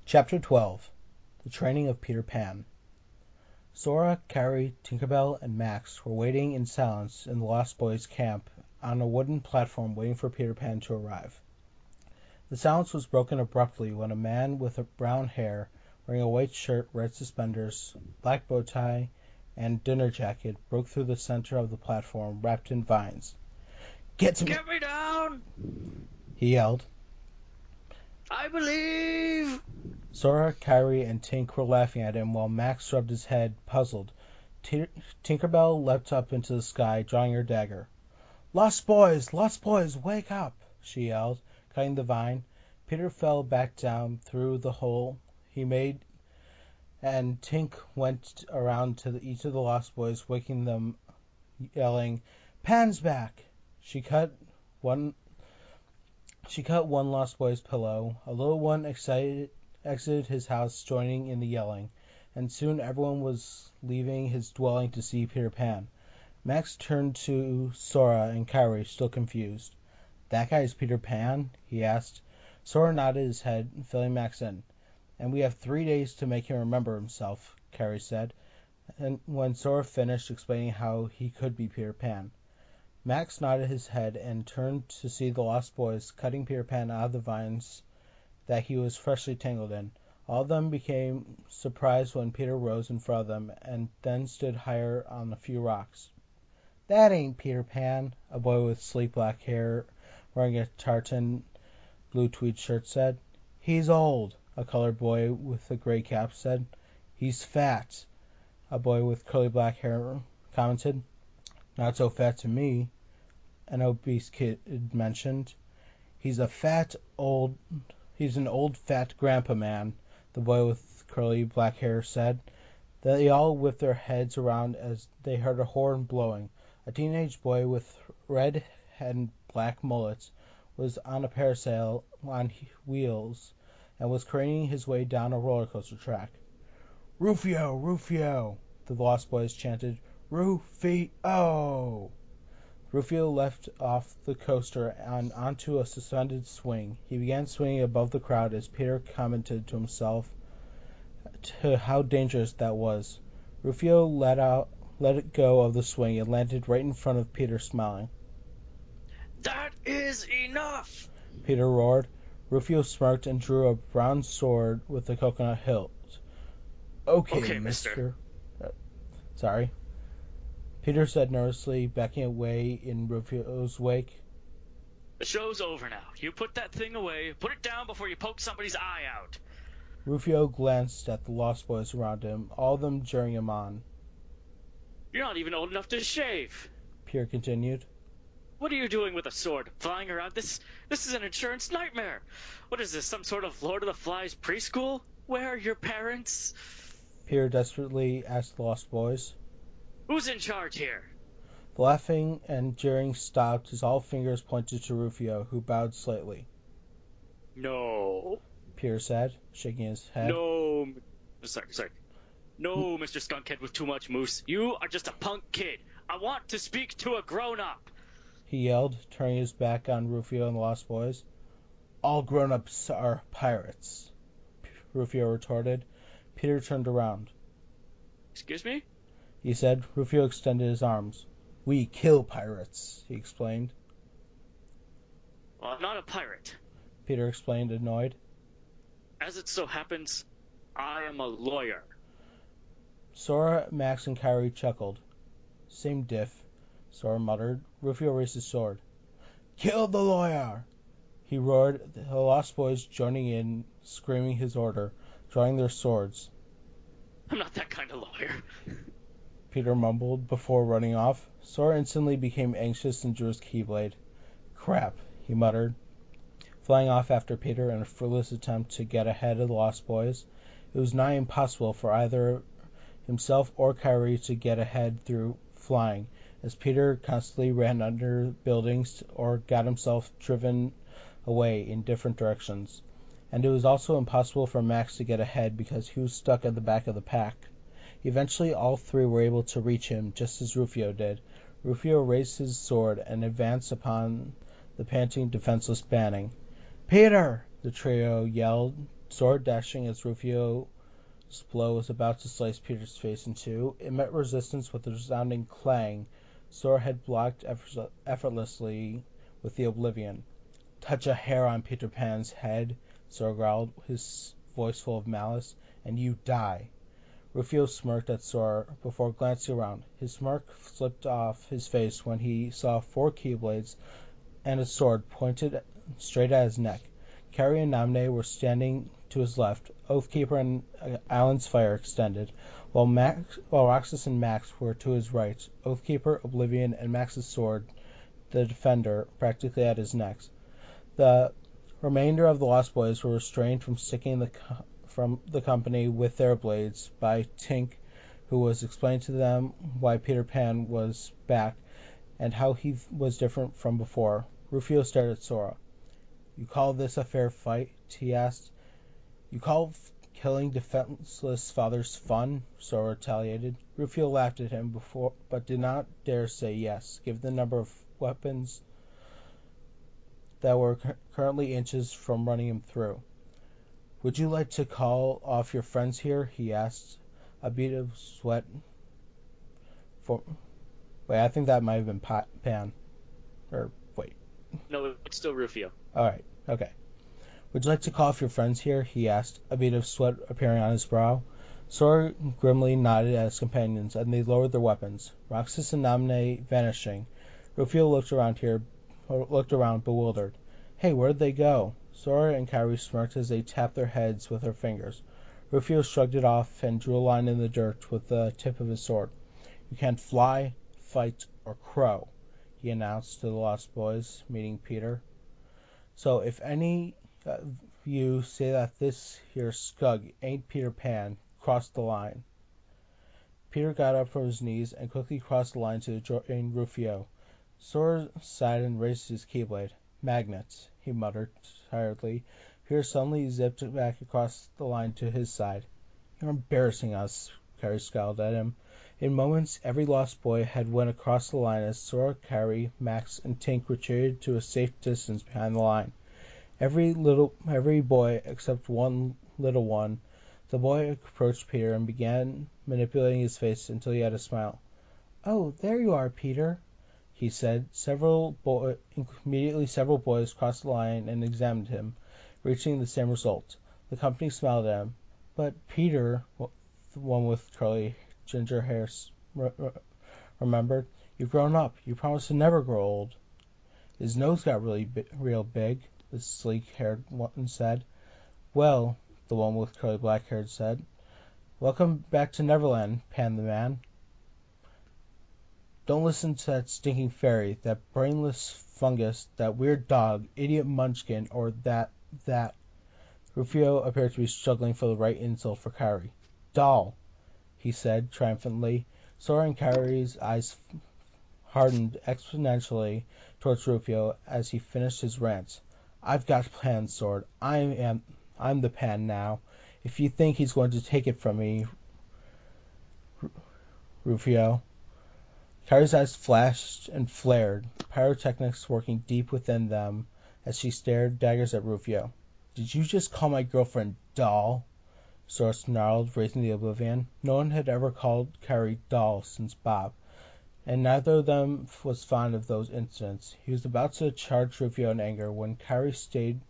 Chapter 12 The Training of Peter Pan. Sora, Kairi, Tinker Bell, and Max were waiting in silence in the Lost Boys' camp on a wooden platform waiting for Peter Pan to arrive. The silence was broken abruptly when a man with brown hair, wearing a white shirt, red suspenders, black bow tie, and dinner jacket, broke through the center of the platform wrapped in vines. Get me down! He yelled. I believe! Sora, Kairi, and Tink were laughing at him while Max rubbed his head, puzzled. Tinker Bell leapt up into the sky, drawing her dagger. Lost boys! Lost boys! Wake up! She yelled, cutting the vine. Peter fell back down through the hole he made, and Tink went around to each of the Lost Boys, waking them, yelling, Pan's back! She cut one Lost Boy's pillow. A little one exited his house, joining in the yelling, and soon everyone was leaving his dwelling to see Peter Pan. Max turned to Sora and Kairi, still confused. That guy's Peter Pan? He asked. Sora nodded his head, filling Max in. And we have 3 days to make him remember himself, Kairi said, and when Sora finished explaining how he could be Peter Pan. Max nodded his head and turned to see the Lost Boys cutting Peter Pan out of the vines that he was freshly tangled in. All of them became surprised when Peter rose in front of them and then stood higher on a few rocks. That ain't Peter Pan, a boy with sleek black hair wearing a tartan blue tweed shirt said. He's old, a colored boy with a gray cap said. He's fat, a boy with curly black hair commented. Not so fat to me, an obese kid mentioned. He's an old fat grandpa man, the boy with curly black hair said. They all whipped their heads around as they heard a horn blowing. A teenage boy with red and black mullets was on a parasail on wheels and was craning his way down a roller coaster track. Rufio! Rufio! The Lost Boys chanted. Rufio! Rufio leapt off the coaster and onto a suspended swing. He began swinging above the crowd as Peter commented to himself how dangerous that was. Rufio let it go of the swing and landed right in front of Peter, smiling. That is enough! Peter roared. Rufio smirked and drew a brown sword with a coconut hilt. Okay, mister. Sorry. Peter said nervously, backing away in Rufio's wake. The show's over now. You put that thing away. Put it down before you poke somebody's eye out. Rufio glanced at the Lost Boys around him, all of them cheering him on. You're not even old enough to shave, Peter continued. What are you doing with a sword? Flying around? This is an insurance nightmare. What is this, some sort of Lord of the Flies preschool? Where are your parents? Peter desperately asked the Lost Boys. Who's in charge here? The laughing and jeering stopped as all fingers pointed to Rufio, who bowed slightly. No, Peter said, shaking his head. No, sorry. No, Mr. Skunkhead with too much moose. You are just a punk kid. I want to speak to a grown-up. He yelled, turning his back on Rufio and the Lost Boys. All grown-ups are pirates, Rufio retorted. Peter turned around. Excuse me? He said. Rufio extended his arms. We kill pirates, he explained. Well, I'm not a pirate, Peter explained, annoyed. As it so happens, I am a lawyer. Sora, Max, and Kairi chuckled. Same diff, Sora muttered. Rufio raised his sword. Kill the lawyer! He roared, the Lost Boys joining in, screaming his order, drawing their swords. I'm not that kind of lawyer, Peter mumbled before running off. Sora instantly became anxious and drew his keyblade. Crap, he muttered, flying off after Peter in a fruitless attempt to get ahead of the Lost Boys. It was nigh impossible for either himself or Kairi to get ahead through flying, as Peter constantly ran under buildings or got himself driven away in different directions. And it was also impossible for Max to get ahead because he was stuck at the back of the pack. Eventually all three were able to reach him, just as Rufio did. Rufio raised his sword and advanced upon the panting, defenseless Banning. Peter! The trio yelled, sword dashing as Rufio's blow was about to slice Peter's face in two. It met resistance with a resounding clang. Sora had blocked effortlessly with the Oblivion. Touch a hair on Peter Pan's head, Sora growled, his voice full of malice, and you die. Rufio smirked at Sora before glancing around. His smirk slipped off his face when he saw 4 keyblades and a sword pointed straight at his neck. Kairi and Namne were standing to his left, Oathkeeper and Alan's Fire extended, while Roxas and Max were to his right, Oathkeeper, Oblivion, and Max's sword, the Defender, practically at his neck. The remainder of the Lost Boys were restrained from sticking from the company with their blades by Tink, who was explaining to them why Peter Pan was back and how he was different from before. Rufio stared at Sora. You call this a fair fight? He asked. You call killing defenseless fathers fun? Sora retaliated. Rufio laughed at him before, but did not dare say yes, given the number of weapons that were currently inches from running him through. Would you like to call off your friends here? He asked. A bead of sweat. Wait, I think that might have been Pan. Or, wait. No, it's still Rufio. Alright, okay. Would you like to call off your friends here? He asked, a bead of sweat appearing on his brow. Sora grimly nodded at his companions, and they lowered their weapons. Roxas and Namne vanishing. Rufio looked around bewildered. Hey, where'd they go? Sora and Kairi smirked as they tapped their heads with their fingers. Rufio shrugged it off and drew a line in the dirt with the tip of his sword. You can't fly, fight, or crow, he announced to the Lost Boys, meeting Peter. So if any of you say that this here scug ain't Peter Pan, cross the line. Peter got up from his knees and quickly crossed the line to join Rufio. Sora sighed and raised his keyblade. Magnets, he muttered tiredly. Peter suddenly zipped back across the line to his side. You're embarrassing us, Kairi scowled at him. In moments, every Lost Boy had went across the line as Sora, Kairi, Max, and Tink retreated to a safe distance behind the line. Every boy except one little one. The boy approached Peter and began manipulating his face until he had a smile. Oh, there you are, Peter, he said. Immediately several boys crossed the line and examined him, reaching the same result. The company smiled at him. But Peter, the one with curly ginger hair, remembered, you've grown up. You promised to never grow old. His nose got real big, the sleek-haired one said. Well, the one with curly black hair said. Welcome back to Neverland, Pan the Man. Don't listen to that stinking fairy, that brainless fungus, that weird dog, idiot munchkin, or that. Rufio appeared to be struggling for the right insult for Kairi. Doll, he said triumphantly. Sora and Kairi's eyes hardened exponentially towards Rufio as he finished his rant. I've got plans, Sword. I'm the Pan now. If you think he's going to take it from me, Rufio. Kairi's eyes flashed and flared, pyrotechnics working deep within them as she stared daggers at Rufio. Did you just call my girlfriend doll? Sora snarled, raising the Oblivion. No one had ever called Kairi doll since Bob, and neither of them was fond of those incidents. He was about to charge Rufio in anger when Kairi stayed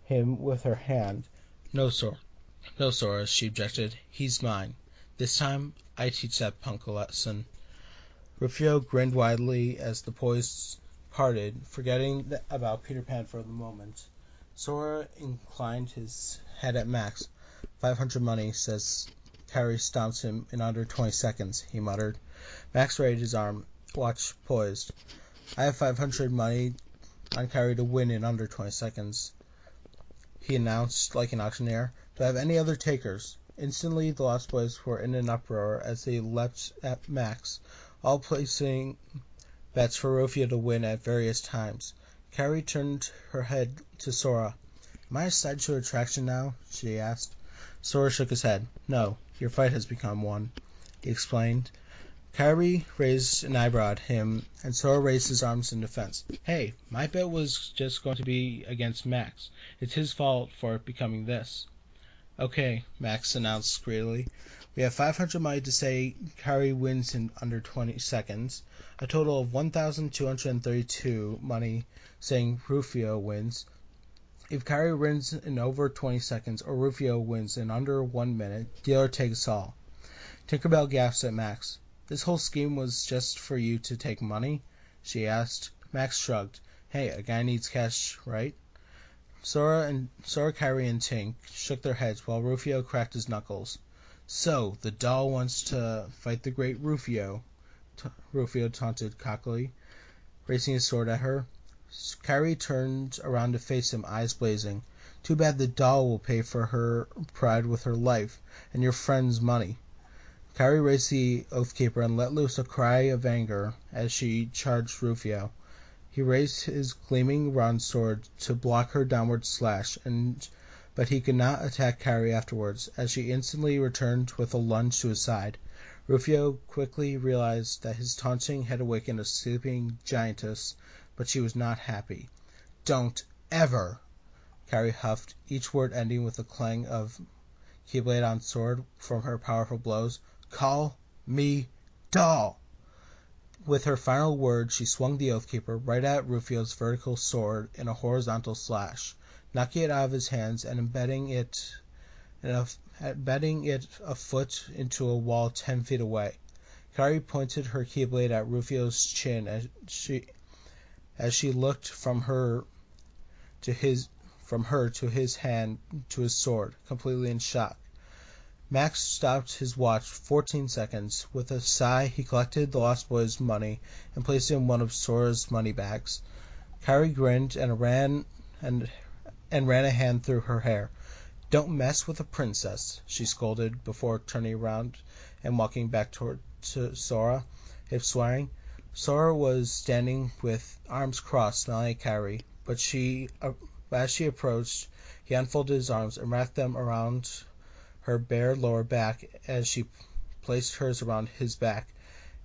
him with her hand. No, Sora, she objected. He's mine. This time, I teach that punk a lesson. Rufio grinned widely as the boys parted, forgetting about Peter Pan for the moment. Sora inclined his head at Max. 500 money, says Kairi stomps him in under 20 seconds, he muttered. Max raised his arm, watch poised. I have 500 money on Kairi to win in under 20 seconds, he announced like an auctioneer. Do I have any other takers? Instantly, the Lost Boys were in an uproar as they leapt at Max, all placing bets for Rufio to win at various times. Kairi turned her head to Sora. Am I a sideshow attraction now? She asked. Sora shook his head. No, your fight has become one, he explained. Kairi raised an eyebrow at him, and Sora raised his arms in defense. Hey, my bet was just going to be against Max. It's his fault for it becoming this. Okay, Max announced greedily. We have 500 money to say Kairi wins in under 20 seconds, a total of 1,232 money saying Rufio wins. If Kairi wins in over 20 seconds or Rufio wins in under 1 minute, dealer takes all. Tinkerbell gasped at Max. This whole scheme was just for you to take money? She asked. Max shrugged. Hey, a guy needs cash, right? Sora, Kairi, and Tink shook their heads while Rufio cracked his knuckles. So, the doll wants to fight the great Rufio, Rufio taunted cockily, raising his sword at her. Kairi turned around to face him, eyes blazing. Too bad the doll will pay for her pride with her life, and your friend's money. Kairi raised the Oathkeeper and let loose a cry of anger as she charged Rufio. He raised his gleaming bronze sword to block her downward slash, but he could not attack Kairi afterwards, as she instantly returned with a lunge to his side. Rufio quickly realized that his taunting had awakened a sleeping giantess, but she was not happy. Don't ever! Kairi huffed, each word ending with a clang of keyblade on sword from her powerful blows. Call me doll! With her final word, she swung the Oathkeeper right at Rufio's vertical sword in a horizontal slash, knocking it out of his hands and embedding it a foot into a wall 10 feet away. Kairi pointed her keyblade at Rufio's chin as she looked from her to his hand to his sword, completely in shock. Max stopped his watch 14 seconds. With a sigh, he collected the Lost Boy's money and placed it in one of Sora's money bags. Kairi grinned and ran a hand through her hair. Don't mess with a princess, she scolded before turning around and walking back to Sora, hip swearing. Sora was standing with arms crossed, smiling at Kairi, but as she approached, he unfolded his arms and wrapped them around her bare lower back as she placed hers around his back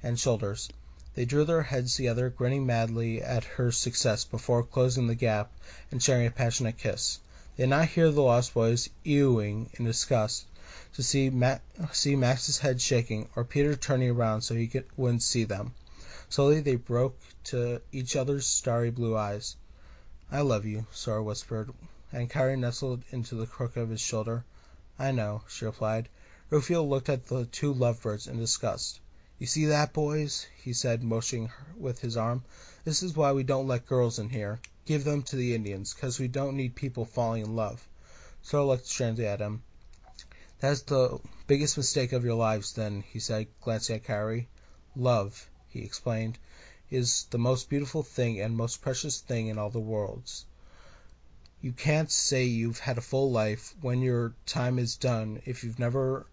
and shoulders. They drew their heads together, grinning madly at her success before closing the gap and sharing a passionate kiss. They did not hear the Lost Boys ewing in disgust to see Max's head shaking or Peter turning around so he wouldn't see them. Slowly they broke to each other's starry blue eyes. I love you, Sora whispered, and Kairi nestled into the crook of his shoulder. I know, she replied. Rufio looked at the two lovebirds in disgust. You see that, boys? He said, motioning with his arm. This is why we don't let girls in here. Give them to the Indians, 'cause we don't need people falling in love. Sora looked strangely at him. That's the biggest mistake of your lives, then, he said, glancing at Kairi. Love, he explained, is the most beautiful thing and most precious thing in all the worlds. You can't say you've had a full life when your time is done if you've never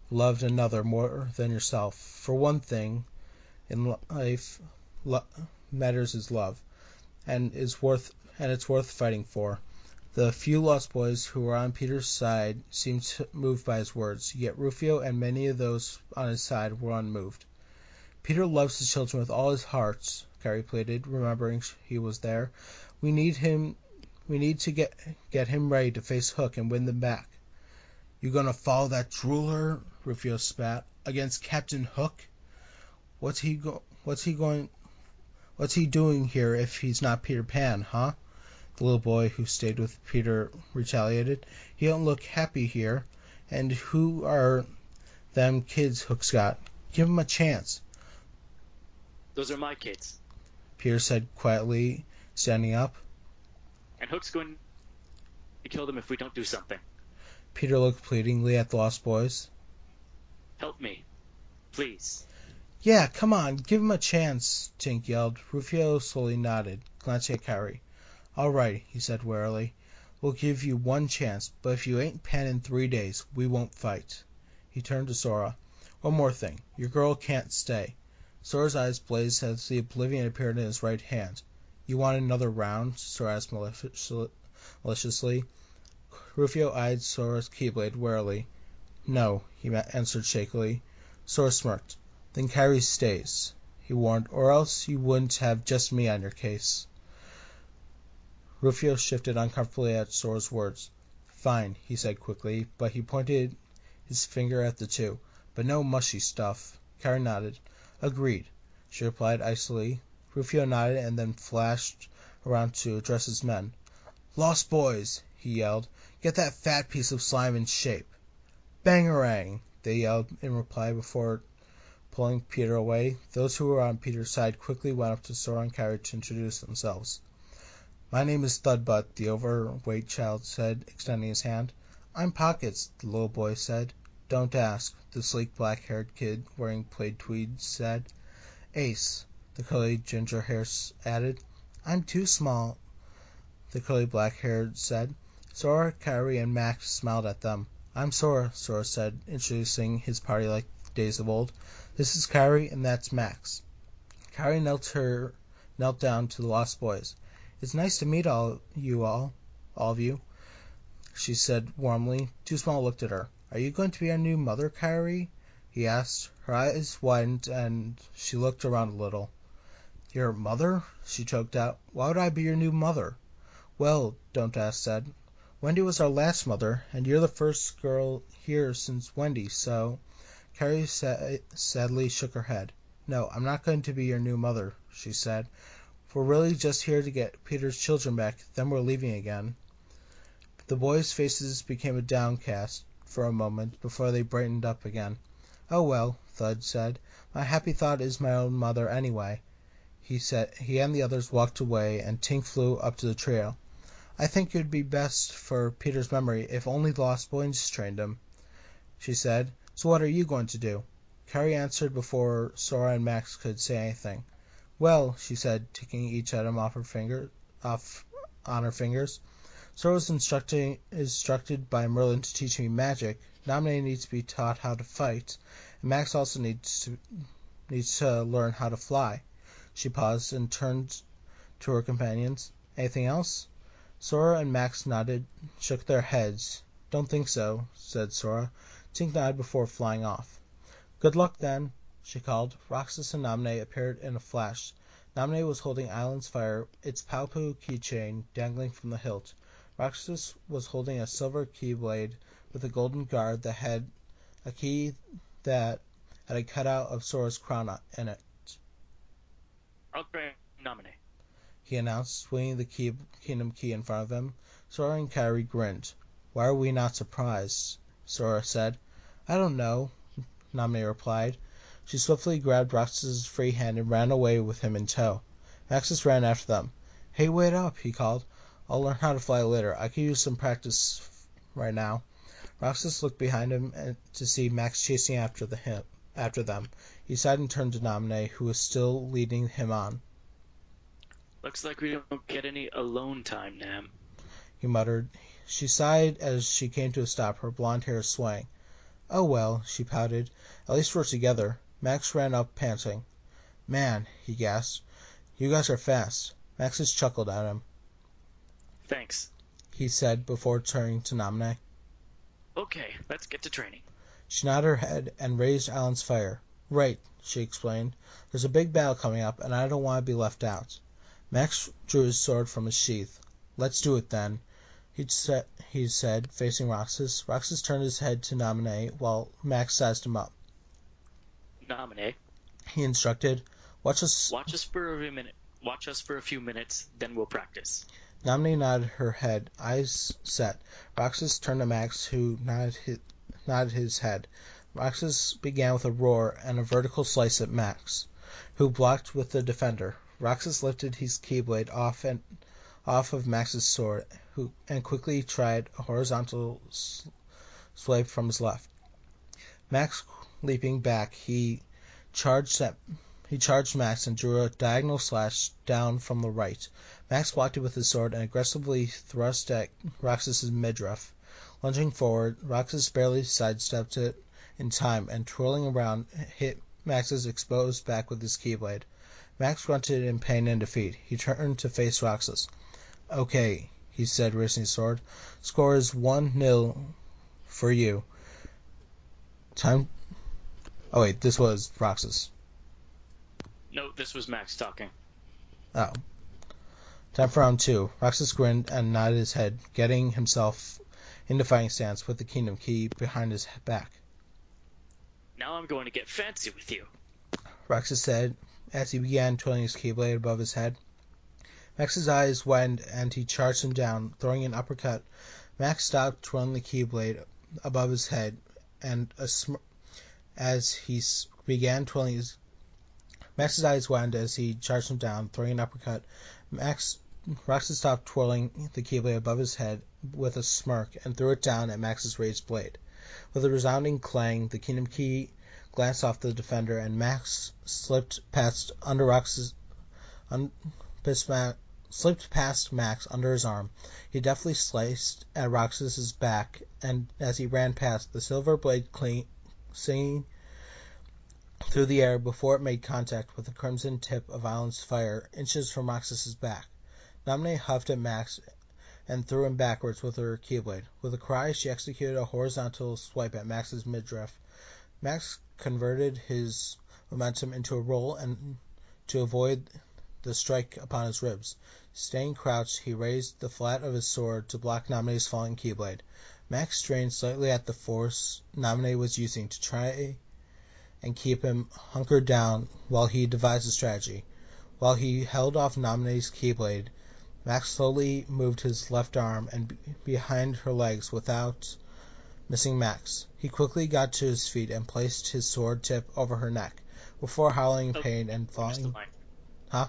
loved another more than yourself. For one thing in life, matters is love, and it's worth fighting for. The few Lost Boys who were on Peter's side seemed moved by his words, yet Rufio and many of those on his side were unmoved. Peter loves his children with all his heart, Kairi pleaded, remembering he was there. We need to get him ready to face Hook and win them back. You gonna follow that drooler? Rufio spat. Against Captain Hook? What's he doing here if he's not Peter Pan, huh? The little boy who stayed with Peter retaliated. He don't look happy here. And who are them kids Hook's got? Give him a chance. Those are my kids, Peter said quietly, standing up. and Hook's going to kill them if we don't do something. Peter looked pleadingly at the Lost Boys. Help me, please. Yeah, come on, give him a chance, Tink yelled. Rufio slowly nodded, glancing at Kairi. All right, he said warily. We'll give you one chance, but if you ain't Pan in 3 days, we won't fight. He turned to Sora. One more thing. Your girl can't stay. Sora's eyes blazed as the Oblivion appeared in his right hand. You want another round? Sora asked maliciously. Rufio eyed Sora's keyblade warily. No, he answered shakily. Sora smirked. Then Kairi stays, he warned, or else you wouldn't have just me on your case. Rufio shifted uncomfortably at Sora's words. Fine, he said quickly, but he pointed his finger at the two. But no mushy stuff. Kairi nodded. Agreed, she replied icily. Rufio nodded and then flashed around to address his men. Lost boys, he yelled. Get that fat piece of slime in shape. Bangarang, they yelled in reply before pulling Peter away. Those who were on Peter's side quickly went up to Sora and Kairi to introduce themselves. My name is Thudbutt, the overweight child said, extending his hand. I'm Pockets, the little boy said. Don't ask, the sleek black-haired kid wearing plaid tweed said. Ace, the curly ginger-haired added. I'm too small, the curly black-haired said. Sora, Kairi, and Max smiled at them. I'm Sora, Sora said, introducing his party like days of old. This is Kairi, and that's Max. Kairi knelt down to the Lost Boys. It's nice to meet all of you, she said warmly. Too Small looked at her. Are you going to be our new mother, Kairi? He asked. Her eyes widened, and she looked around a little. Your mother? She choked out. Why would I be your new mother? Well, Don't Ask said. Wendy was our last mother, and you're the first girl here since Wendy, so... Kairi sadly shook her head. No, I'm not going to be your new mother, she said. We're really just here to get Peter's children back, then we're leaving again. The boys' faces became downcast for a moment before they brightened up again. Oh well, Thud said. My happy thought is my own mother anyway. He and the others walked away, and Tink flew up to the trio. I think it would be best for Peter's memory if only the Lost Boys trained him, she said. So what are you going to do? Kairi answered before Sora and Max could say anything. Well, she said, ticking each item off on her fingers. Sora was instructed by Merlin to teach me magic. Naminé needs to be taught how to fight, and Max also needs to learn how to fly. She paused and turned to her companions. Anything else? Sora and Max nodded, shook their heads. Don't think so, said Sora. Tink nodded before flying off. Good luck, then, she called. Roxas and Naminé appeared in a flash. Naminé was holding Island's Fire, its Palpu keychain dangling from the hilt. Roxas was holding a silver keyblade with a golden guard that had a key that had a cutout of Sora's crown in it. I'll grant Naminé, he announced, swinging the kingdom key in front of him. Sora and Kairi grinned. Why are we not surprised? Sora said. I don't know, Naminé replied. She swiftly grabbed Roxas's free hand and ran away with him in tow. Maxis ran after them. Hey, wait up, he called. I'll learn how to fly later. I could use some practice right now. Roxas looked behind him to see Max chasing after them. He sighed and turned to Naminé, who was still leading him on. Looks like we don't get any alone time, Nam, he muttered. She sighed as she came to a stop, her blonde hair swaying. Oh well, she pouted. At least we're together. Max ran up, panting. Man, he gasped. You guys are fast. Maxis chuckled at him. Thanks, he said before turning to Naminé. Okay, let's get to training. She nodded her head and raised Island's Fire. Right, she explained. There's a big battle coming up, and I don't want to be left out. Max drew his sword from his sheath. Let's do it, then, he said, facing Roxas. Roxas turned his head to Naminé while Max sized him up. Naminé, he instructed. Watch us for a few minutes, then we'll practice. Naminé nodded her head, eyes set. Roxas turned to Max, who nodded his head. Roxas began with a roar and a vertical slice at Max, who blocked with the defender. Roxas lifted his keyblade off of Max's sword, and quickly tried a horizontal swipe from his left. Max leaping back, he charged Max and drew a diagonal slash down from the right. Max blocked it with his sword and aggressively thrust at Roxas's midriff. Lunging forward, Roxas barely sidestepped it in time and, twirling around, hit Max's exposed back with his keyblade. Max grunted in pain and defeat. He turned to face Roxas. Okay, he said, raising his sword. Score is 1-0 for you. Time Oh wait, this was Roxas. No, this was Max talking. Oh. Time for round 2. Roxas grinned and nodded his head, getting himself into fighting stance with the Kingdom Key behind his back. Now I'm going to get fancy with you, Roxas said as he began twirling his keyblade above his head. Max's eyes widened and he charged him down, throwing an uppercut. Max stopped twirling the keyblade above his head, and as he began twirling his... Max's eyes widened as he charged him down, throwing an uppercut. Roxas stopped twirling the keyblade above his head with a smirk and threw it down at Max's raised blade. With a resounding clang, the Kingdom Key glanced off the defender, and Max slipped past Max under his arm. He deftly sliced at Roxas's back, and as he ran past, the silver blade singing through the air before it made contact with the crimson tip of Island's fire, inches from Roxas's back. Naminé huffed at Max and threw him backwards with her keyblade. With a cry, she executed a horizontal swipe at Max's midriff. Max converted his momentum into a roll and to avoid the strike upon his ribs. Staying crouched, he raised the flat of his sword to block Naminé's falling keyblade. Max strained slightly at the force Naminé was using to try and keep him hunkered down while he devised a strategy. While he held off Naminé's keyblade, Max slowly moved his left arm and behind her legs without missing Max. He quickly got to his feet and placed his sword tip over her neck, before howling in pain and falling... Huh?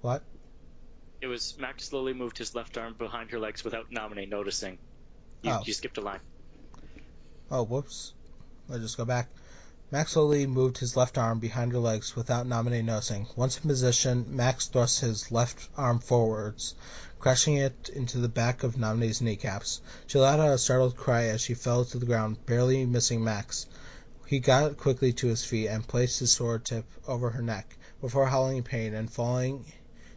What? It was Max slowly moved his left arm behind her legs without Naminé noticing. You skipped a line. Oh, whoops. Let's just go back. Max slowly moved his left arm behind her legs without Naminé noticing. Once in position, Max thrust his left arm forwards, crashing it into the back of Naminé's kneecaps. She let out a startled cry as she fell to the ground, barely missing Max. He got quickly to his feet and placed his sword tip over her neck, before howling in pain and falling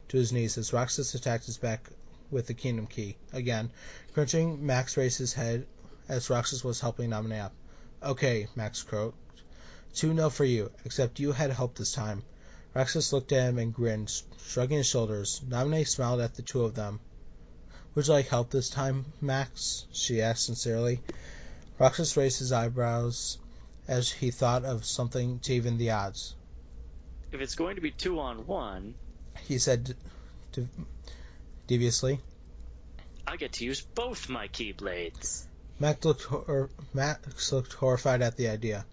to his knees as Roxas attacked his back with the Kingdom Key. Again, crunching, Max raised his head as Roxas was helping Naminé up. Okay, Max croaked. 2-0 for you, except you had help this time. Roxas looked at him and grinned, shrugging his shoulders. Naminé smiled at the two of them. Would you like help this time, Max? She asked sincerely. Roxas raised his eyebrows as he thought of something to even the odds. If it's going to be 2-on-1, he said deviously, I get to use both my keyblades. Max looked horrified at the idea.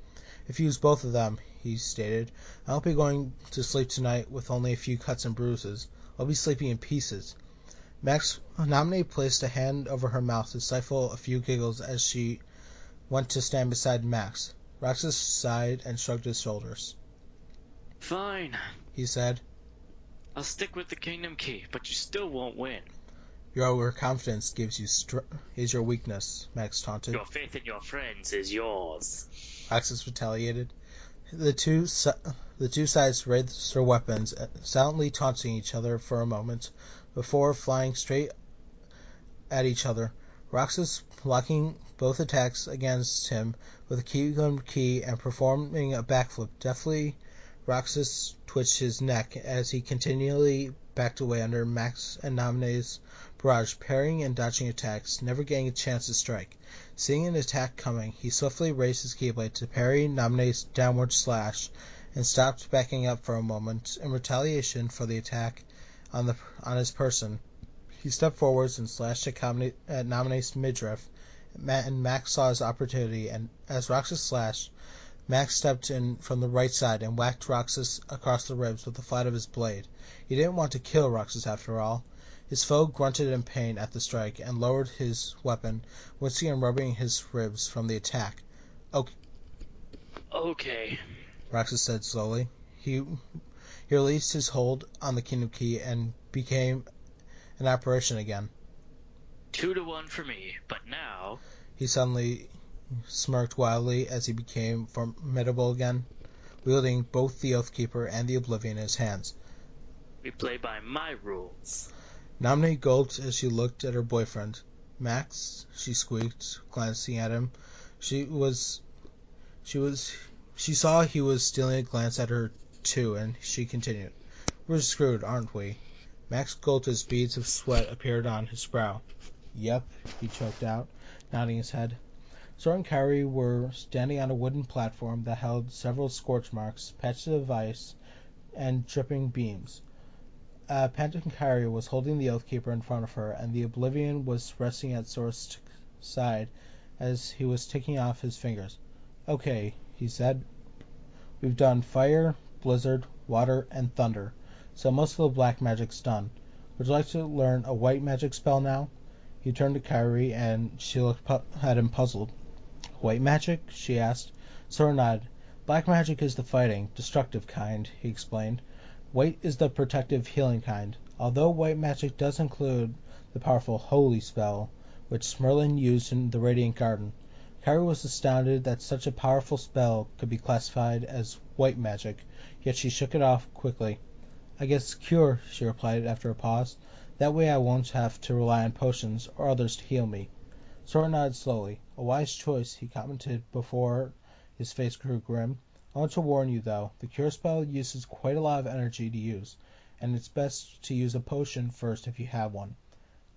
If you use both of them, he stated, I won't be going to sleep tonight with only a few cuts and bruises. I'll be sleeping in pieces. Naminé placed a hand over her mouth to stifle a few giggles as she went to stand beside Max. Roxas sighed and shrugged his shoulders. Fine, he said. I'll stick with the Kingdom Key, but you still won't win. Your overconfidence is your weakness, Max taunted. Your faith in your friends is yours. Roxas retaliated. The two sides raised their weapons, silently taunting each other for a moment, before flying straight at each other. Roxas blocking both attacks against him with a Kingdom Key and performing a backflip deftly. Roxas twitched his neck as he continually backed away under Max and Naminé's barrage, parrying and dodging attacks, never getting a chance to strike. Seeing an attack coming, he swiftly raised his keyblade to parry Naminé's downward slash and stopped, backing up for a moment in retaliation for the attack on his person. He stepped forwards and slashed at Naminé's midriff, and Max saw his opportunity, and as Roxas slashed, Max stepped in from the right side and whacked Roxas across the ribs with the flat of his blade. He didn't want to kill Roxas after all. His foe grunted in pain at the strike and lowered his weapon, wincing and rubbing his ribs from the attack. Okay, Roxas said slowly. He released his hold on the Kingdom Key and became an apparition again. 2-1 for me, but now... He suddenly smirked wildly as he became formidable again, wielding both the Oathkeeper and the Oblivion in his hands. We play by my rules. Naminé gulped as she looked at her boyfriend. Max, she squeaked, glancing at him. She was She saw he was stealing a glance at her too, and she continued, "We're screwed, aren't we?" Max gulped as beads of sweat appeared on his brow. "Yep," he choked out, nodding his head. Sora and Kairi were standing on a wooden platform that held several scorch marks, patches of ice, and dripping beams. Panting Kairi was holding the Oathkeeper in front of her, and the Oblivion was resting at Sora's side as he was ticking off his fingers. "Okay," he said. "We've done fire, blizzard, water, and thunder, so most of the black magic's done. Would you like to learn a white magic spell now?" He turned to Kairi, and she looked at him puzzled. "White magic?" she asked. Sora nodded. "Black magic is the fighting, destructive kind," he explained. "White is the protective, healing kind, although white magic does include the powerful holy spell, which Merlin used in the Radiant Garden." Kairi was astounded that such a powerful spell could be classified as white magic, yet she shook it off quickly. "I guess cure," she replied after a pause. "That way I won't have to rely on potions or others to heal me." Sora nodded slowly. "A wise choice," he commented before his face grew grim. "I want to warn you, though, the cure spell uses quite a lot of energy to use, and it's best to use a potion first if you have one."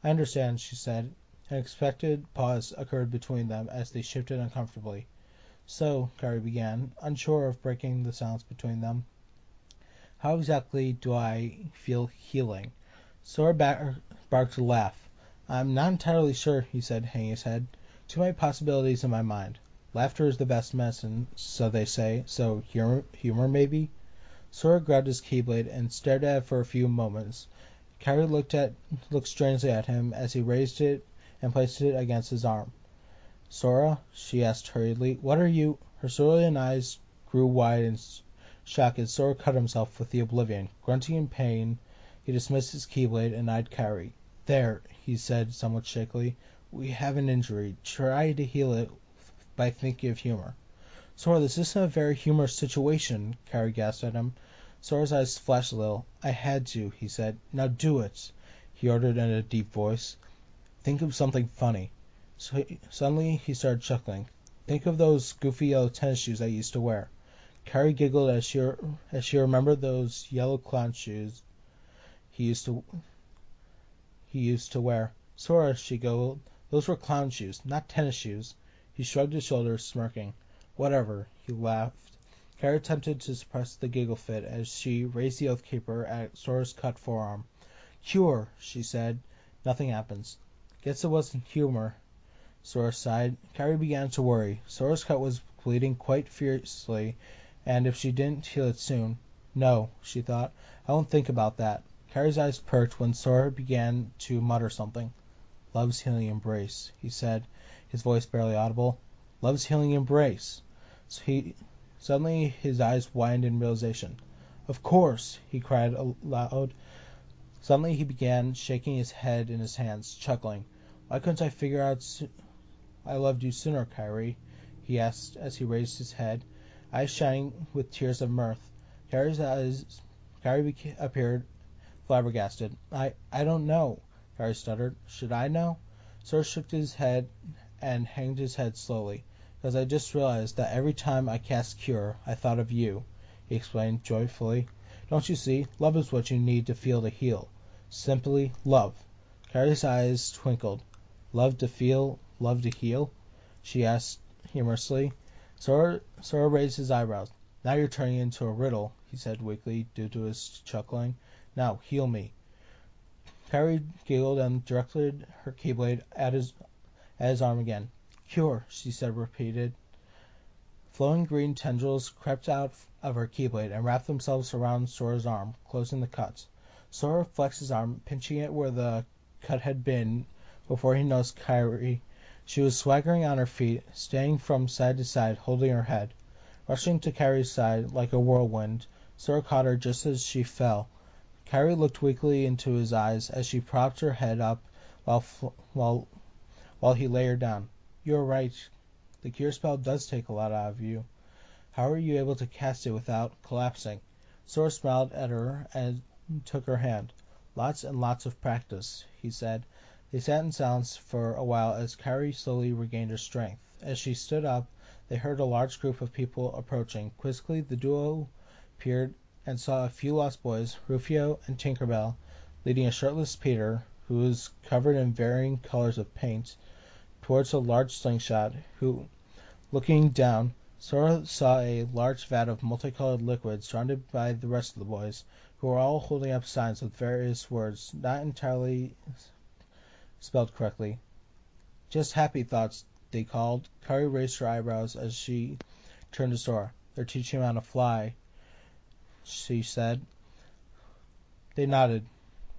"I understand," she said. An expected pause occurred between them as they shifted uncomfortably. "So," Kairi began, unsure of breaking the silence between them, "how exactly do I feel healing?" Sora barked a laugh. "I'm not entirely sure," he said, hanging his head. "Too many possibilities in my mind. Laughter is the best medicine, so they say, so humor maybe?" Sora grabbed his Keyblade and stared at it for a few moments. Kairi looked strangely at him as he raised it and placed it against his arm. "Sora," she asked hurriedly, "what are you—" Her cerulean eyes grew wide in shock as Sora cut himself with the Oblivion. Grunting in pain, he dismissed his Keyblade and eyed Kairi. "There," he said somewhat shakily. "We have an injury. Try to heal it by thinking of humor." "Sora, this isn't a very humorous situation," Kairi gasped at him. Sora's eyes flashed a little. "I had to," he said. "Now do it," he ordered in a deep voice. "Think of something funny." Suddenly he started chuckling. "Think of those goofy yellow tennis shoes I used to wear." Kairi giggled as she remembered those yellow clown shoes he used to wear. "Sora," she giggled, "those were clown shoes, not tennis shoes." He shrugged his shoulders, smirking. "Whatever," he laughed. Kairi attempted to suppress the giggle fit as she raised the Oathkeeper at Sora's cut forearm. "Cure," she said. "Nothing happens." "Guess it wasn't humor." Sora sighed. Kairi began to worry. Sora's cut was bleeding quite fiercely, and if she didn't heal it soon— No, she thought, I won't think about that. Kairi's eyes perked when Sora began to mutter something. "Love's healing embrace," he said, his voice barely audible. "Love's healing embrace." Suddenly his eyes widened in realization. "Of course!" he cried aloud. Suddenly he began shaking his head in his hands, chuckling. "Why couldn't I figure out I loved you sooner, Kairi?" he asked as he raised his head, eyes shining with tears of mirth. Kairi appeared flabbergasted. I don't know," Kairi stuttered. "Should I know?" Sora shook his head and hanged his head slowly. "Because I just realized that every time I cast Cure, I thought of you," he explained joyfully. "Don't you see? Love is what you need to feel to heal. Simply love." Kairi's eyes twinkled. "Love to feel, love to heal?" she asked humorously. Sora raised his eyebrows. "Now you're turning into a riddle," he said weakly, due to his chuckling. "Now, heal me." Kairi giggled and directed her Keyblade at his arm again. "Cure," she said, repeated. Flowing green tendrils crept out of her Keyblade and wrapped themselves around Sora's arm, closing the cut. Sora flexed his arm, pinching it where the cut had been before he noticed Kairi. She was swaggering on her feet, staying from side to side, holding her head. Rushing to Kairi's side like a whirlwind, Sora caught her just as she fell. Kairi looked weakly into his eyes as she propped her head up while he lay her down. "You are right. The cure spell does take a lot out of you. How are you able to cast it without collapsing?" Sora smiled at her and took her hand. "Lots and lots of practice," he said. They sat in silence for a while as Kairi slowly regained her strength. As she stood up, They heard a large group of people approaching. Quickly, the duo appeared and saw a few lost boys, Rufio and Tinkerbell, leading a shirtless Peter, who was covered in varying colors of paint, towards a large slingshot, who, looking down, Sora saw a large vat of multicolored liquid surrounded by the rest of the boys, who were all holding up signs with various words, not entirely spelled correctly. Just happy thoughts, they called. Kairi raised her eyebrows as she turned to Sora. They're teaching him how to fly, she said. They nodded,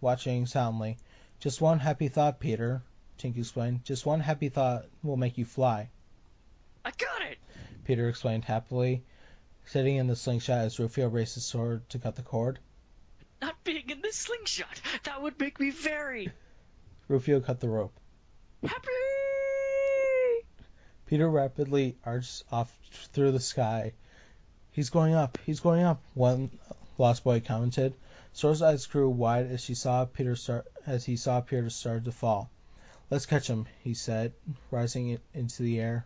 watching silently. Just one happy thought, Peter, Tink explained. Just one happy thought will make you fly. I got it! Peter explained happily, sitting in the slingshot as Rufio raised his sword to cut the cord. Not being in this slingshot, that would make me very... Rufio cut the rope. happy! Peter rapidly arched off through the sky. He's going up, one lost boy commented. Sora's eyes grew wide as he saw Peter start to fall. Let's catch him, he said, rising into the air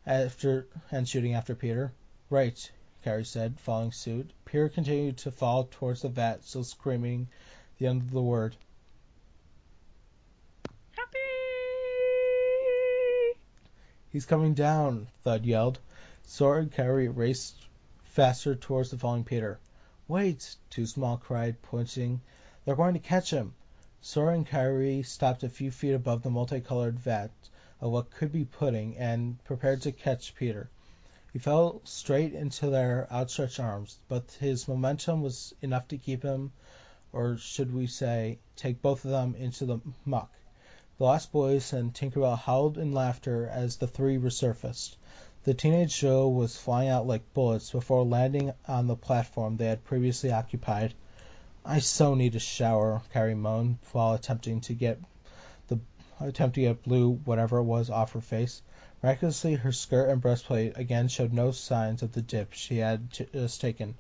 and shooting after Peter. Right, Kairi said, following suit. Peter continued to fall towards the vat, still screaming the end of the word. Happy! He's coming down, Thud yelled. Sora and Kairi raced faster towards the falling Peter. Wait, Too Small cried, pointing. They're going to catch him. Sora and Kairi stopped a few feet above the multicolored vat of what could be pudding and prepared to catch Peter. He fell straight into their outstretched arms, but his momentum was enough to keep him, or should we say, take both of them into the muck. The lost boys and Tinkerbell howled in laughter as the three resurfaced. The teenage duo was flying out like bullets before landing on the platform they had previously occupied. I so need a shower, Kairi moaned, while attempting to get blue whatever it was off her face. Miraculously, her skirt and breastplate again showed no signs of the dip she had just taken.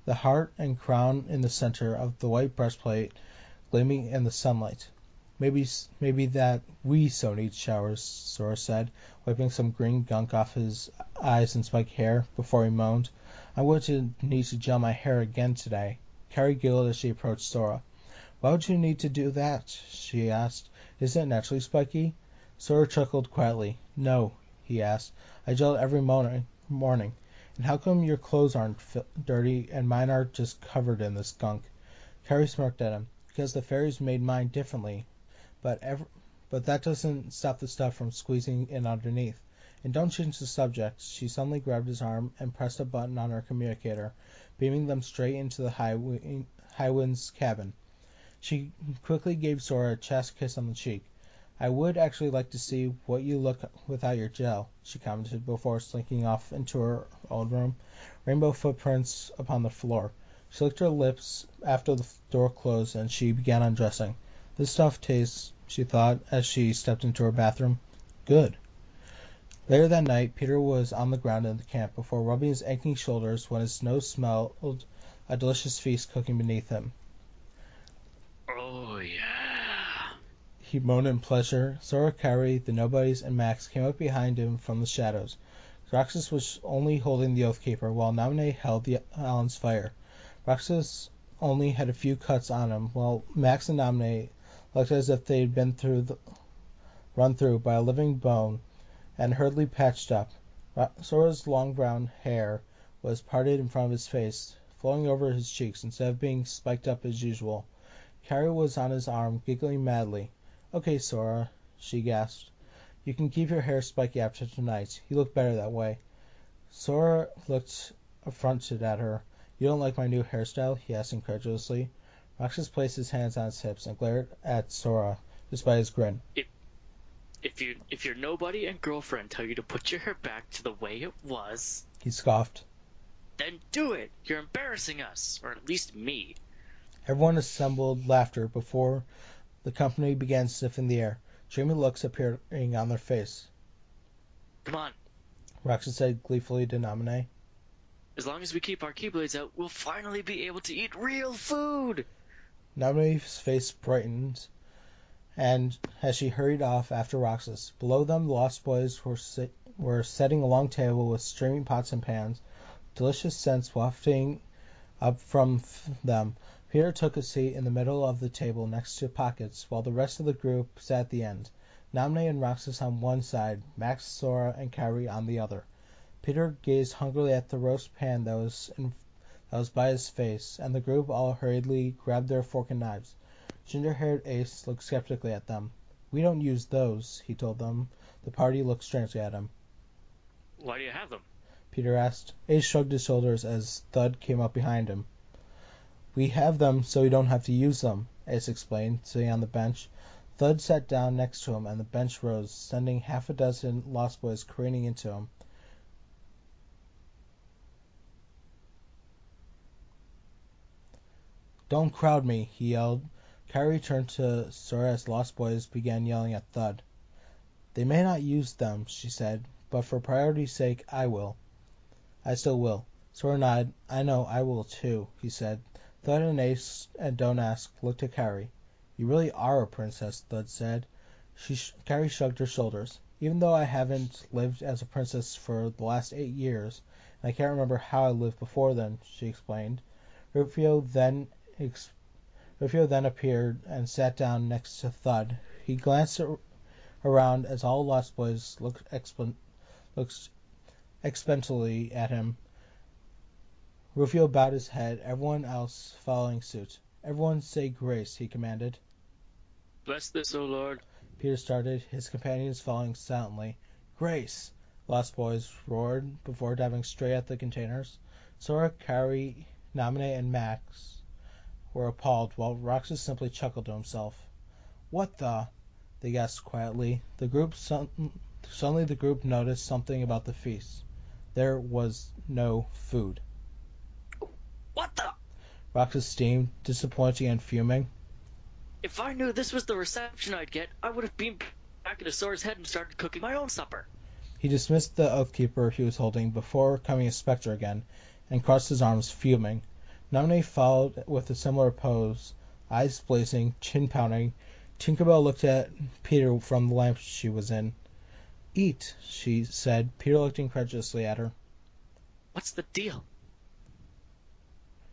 The heart and crown in the center of the white breastplate gleaming in the sunlight. Maybe that we so need showers, Sora said, wiping some green gunk off his eyes and spiked hair before he moaned. I'm going to need to gel my hair again today. Kairi giggled as she approached Sora. Why would you need to do that? She asked. Isn't it naturally spiky? Sora chuckled quietly. No, he asked. I gel it every morning. And how come your clothes aren't dirty and mine are just covered in this gunk? Kairi smirked at him. Because the fairies made mine differently. But that doesn't stop the stuff from squeezing in underneath. And don't change the subject. She suddenly grabbed his arm and pressed a button on her communicator, beaming them straight into the Highwind's cabin. She quickly gave Sora a chest kiss on the cheek. I would actually like to see what you look without your gel, she commented before slinking off into her own room, rainbow footprints upon the floor. She licked her lips after the door closed and she began undressing. This stuff tastes, she thought, as she stepped into her bathroom. Good. Later that night, Peter was on the ground in the camp before rubbing his aching shoulders when his nose smelled a delicious feast cooking beneath him. Oh, yeah. He moaned in pleasure. Sora, Kairi, the Nobodies, and Max came up behind him from the shadows. Roxas was only holding the Oathkeeper, while Naminé held the Allen's fire. Roxas only had a few cuts on him, while Max and Naminé looked as if they had been run through by a living bone and hurriedly patched up. Sora's long brown hair was parted in front of his face, flowing over his cheeks instead of being spiked up as usual. Kairi was on his arm, giggling madly. Okay, Sora, she gasped. You can keep your hair spiky after tonight. You look better that way. Sora looked affronted at her. You don't like my new hairstyle? He asked incredulously. Roxas placed his hands on his hips and glared at Sora, despite his grin. If your nobody and girlfriend tell you to put your hair back to the way it was, he scoffed, then do it. You're embarrassing us, or at least me. Everyone assembled laughter before the company began sniffing the air, dreamy looks appearing on their face. Come on, Roxas said gleefully to Naminé. As long as we keep our keyblades out, we'll finally be able to eat real food. Naminé's face brightened, and as she hurried off after Roxas, below them the Lost Boys were setting a long table with streaming pots and pans, delicious scents wafting up from them. Peter took a seat in the middle of the table next to Pockets, while the rest of the group sat at the end. Naminé and Roxas on one side, Max, Sora, and Kairi on the other. Peter gazed hungrily at the roast pan that was by his face, and the group all hurriedly grabbed their fork and knives. Ginger-haired Ace looked skeptically at them. "We don't use those," he told them. The party looked strangely at him. "Why do you have them?" Peter asked. Ace shrugged his shoulders as Thud came up behind him. "We have them so we don't have to use them," Ace explained, sitting on the bench. Thud sat down next to him, and the bench rose, sending half a dozen Lost Boys careening into him. "Don't crowd me," he yelled. Kairi turned to Sora as Lost Boys began yelling at Thud. "They may not use them," she said, "but for priority's sake, I will." "I still will." Sora nodded. "I know, I will too," he said. Thud and Ace and Don't Ask looked at Kairi. "You really are a princess," Thud said. Kairi shrugged her shoulders. "Even though I haven't lived as a princess for the last 8 years, and I can't remember how I lived before then," she explained. Rufio then appeared and sat down next to Thud. He glanced around as all Lost Boys looked expectantly at him. Rufio bowed his head, everyone else following suit. "Everyone say grace," he commanded. "Bless this, O Lord." Peter started, his companions following silently. "Grace!" Lost Boys roared before diving straight at the containers. Sora, Kairi, Naminé, and Max were appalled, while Roxas simply chuckled to himself. "What the?" they gasped quietly. Suddenly the group noticed something about the feast. There was no food. "What the?" Roxas steamed, disappointed and fuming. "If I knew this was the reception I'd get, I would have been back into Sora's head and started cooking my own supper." He dismissed the Oathkeeper he was holding before becoming a specter again, and crossed his arms, fuming. Naminé followed with a similar pose, eyes blazing, chin pounding. Tinkerbell looked at Peter from the lamp she was in. "Eat," she said. Peter looked incredulously at her. "What's the deal?"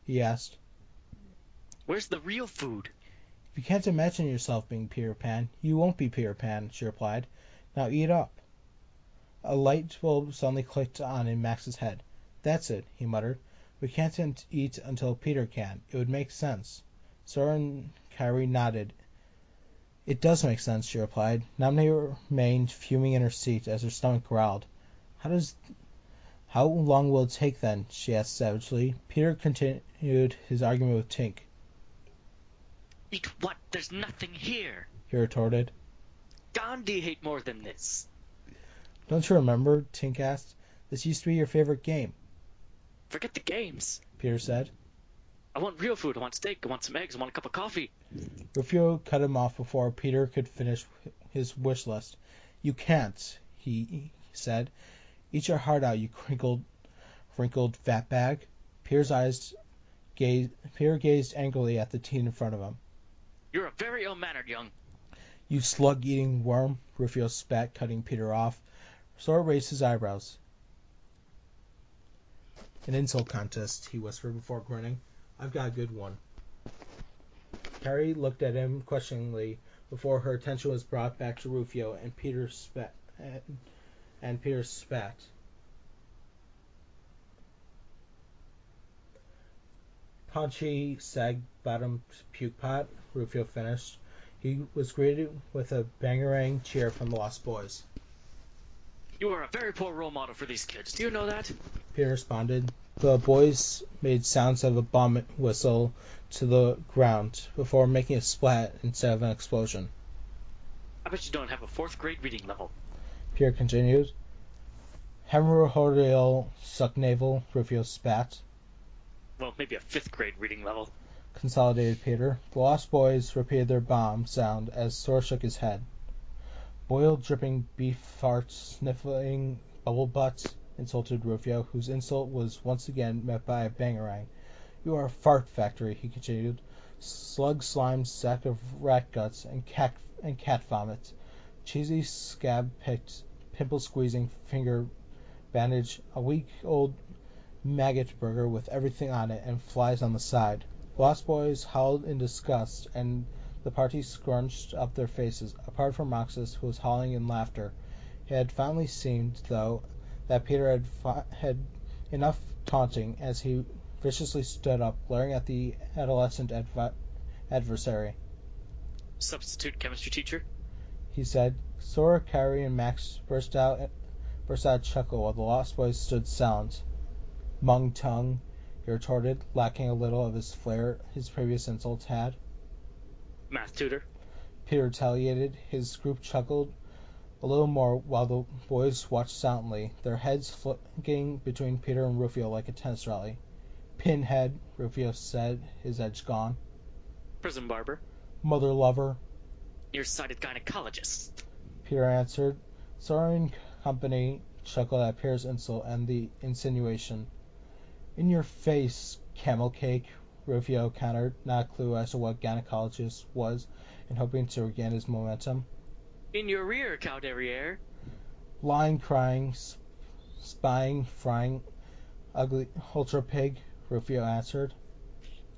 he asked. "Where's the real food?" "If you can't imagine yourself being Peter Pan, you won't be Peter Pan," she replied. "Now eat up." A light bulb suddenly clicked on in Max's head. "That's it," he muttered. "We can't eat until Peter can. It would make sense." Sora and Kairi nodded. "It does make sense," she replied. Naminé remained fuming in her seat as her stomach growled. "How long will it take, then?" she asked savagely. Peter continued his argument with Tink. "Eat what? There's nothing here," he retorted. "Gandhi hate more than this." "Don't you remember?" Tink asked. "This used to be your favorite game." "Forget the games," Peter said. "I want real food. I want steak. I want some eggs. I want a cup of coffee." Rufio cut him off before Peter could finish his wish list. "You can't," he said. "Eat your heart out, you wrinkled fat bag." Peter gazed angrily at the teen in front of him. "You're a very ill-mannered young—" "You slug-eating worm," Rufio spat, cutting Peter off. Sora raised his eyebrows. "An insult contest," he whispered before grinning. "I've got a good one." Kairi looked at him questioningly before her attention was brought back to Rufio, and Peter spat. "Paunchy, sag-bottomed puke pot," Rufio finished. He was greeted with a bangarang cheer from the Lost Boys. "You are a very poor role model for these kids. Do you know that?" Peter responded. The boys made sounds of a bomb whistle to the ground before making a splat instead of an explosion. "I bet you don't have a 4th grade reading level," Peter continued. "Hemorrhoidal suck navel," Rufio spat. "Well, maybe a 5th grade reading level," consolidated Peter. The Lost Boys repeated their bomb sound as Sora shook his head. "Boiled, dripping beef farts, sniffling bubble butts," insulted Rufio, whose insult was once again met by a bangarang. "You are a fart factory," he continued. "Slug slime, sack of rat guts, and cat vomit. Cheesy scab pimple-squeezing finger bandage, a week-old maggot burger with everything on it and flies on the side. The Lost Boys howled in disgust, and the party scrunched up their faces, apart from Roxas, who was howling in laughter. It had finally seemed, though, that Peter had enough taunting, as he viciously stood up, glaring at the adolescent adversary. Substitute chemistry teacher? He said. Sora, Kairi, and Max burst out a chuckle while the Lost Boys stood silent. Mung tongue, he retorted, lacking a little of his flair his previous insults had. Math tutor? Peter retaliated. His group chuckled a little more while the boys watched silently, their heads flicking between Peter and Rufio like a tennis rally. Pinhead, Rufio said, his edge gone. Prison barber? Mother lover, Nearsighted gynecologist? Peter answered. Sora and company chuckled at Peter's insult and the insinuation. In your face, camel cake, Rufio countered, not a clue as to what gynecologist was, and hoping to regain his momentum. In your rear, cow derriere. Lying, crying, spying, frying, ugly ultra pig, Rufio answered.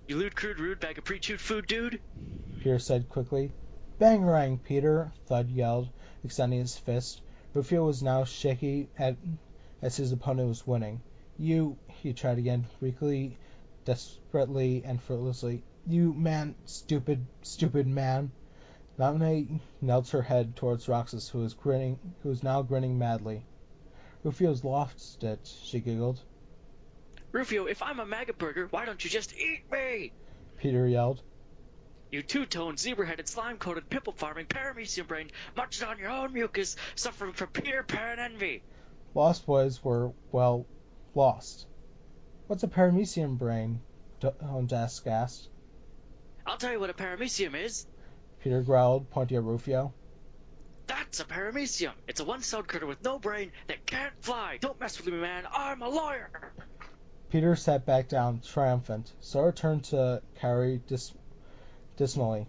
You lewd, crude, rude bag of pre-chewed food, dude? Peter said quickly. Bangarang, Peter, Thud yelled, extending his fist. Rufio was now shaky as his opponent was winning. You, he tried again, weakly, desperately, and fruitlessly. You, man, stupid man. Naminé knelt her head towards Roxas, who was now grinning madly. Rufio's lost it, she giggled. Rufio, if I'm a maggot burger, why don't you just eat me? Peter yelled. You two-toned, zebra-headed, slime-coated, pimple-farming, paramecium-brained, munching on your own mucus, suffering from Peter Pan envy. Lost Boys were, well, lost. What's a paramecium brain? Desk asked. I'll tell you what a paramecium is. Peter growled, pointing at Rufio. That's a paramecium. It's a one-celled critter with no brain that can't fly. Don't mess with me, man. I'm a lawyer. Peter sat back down, triumphant. Sora turned to Kairi dismally.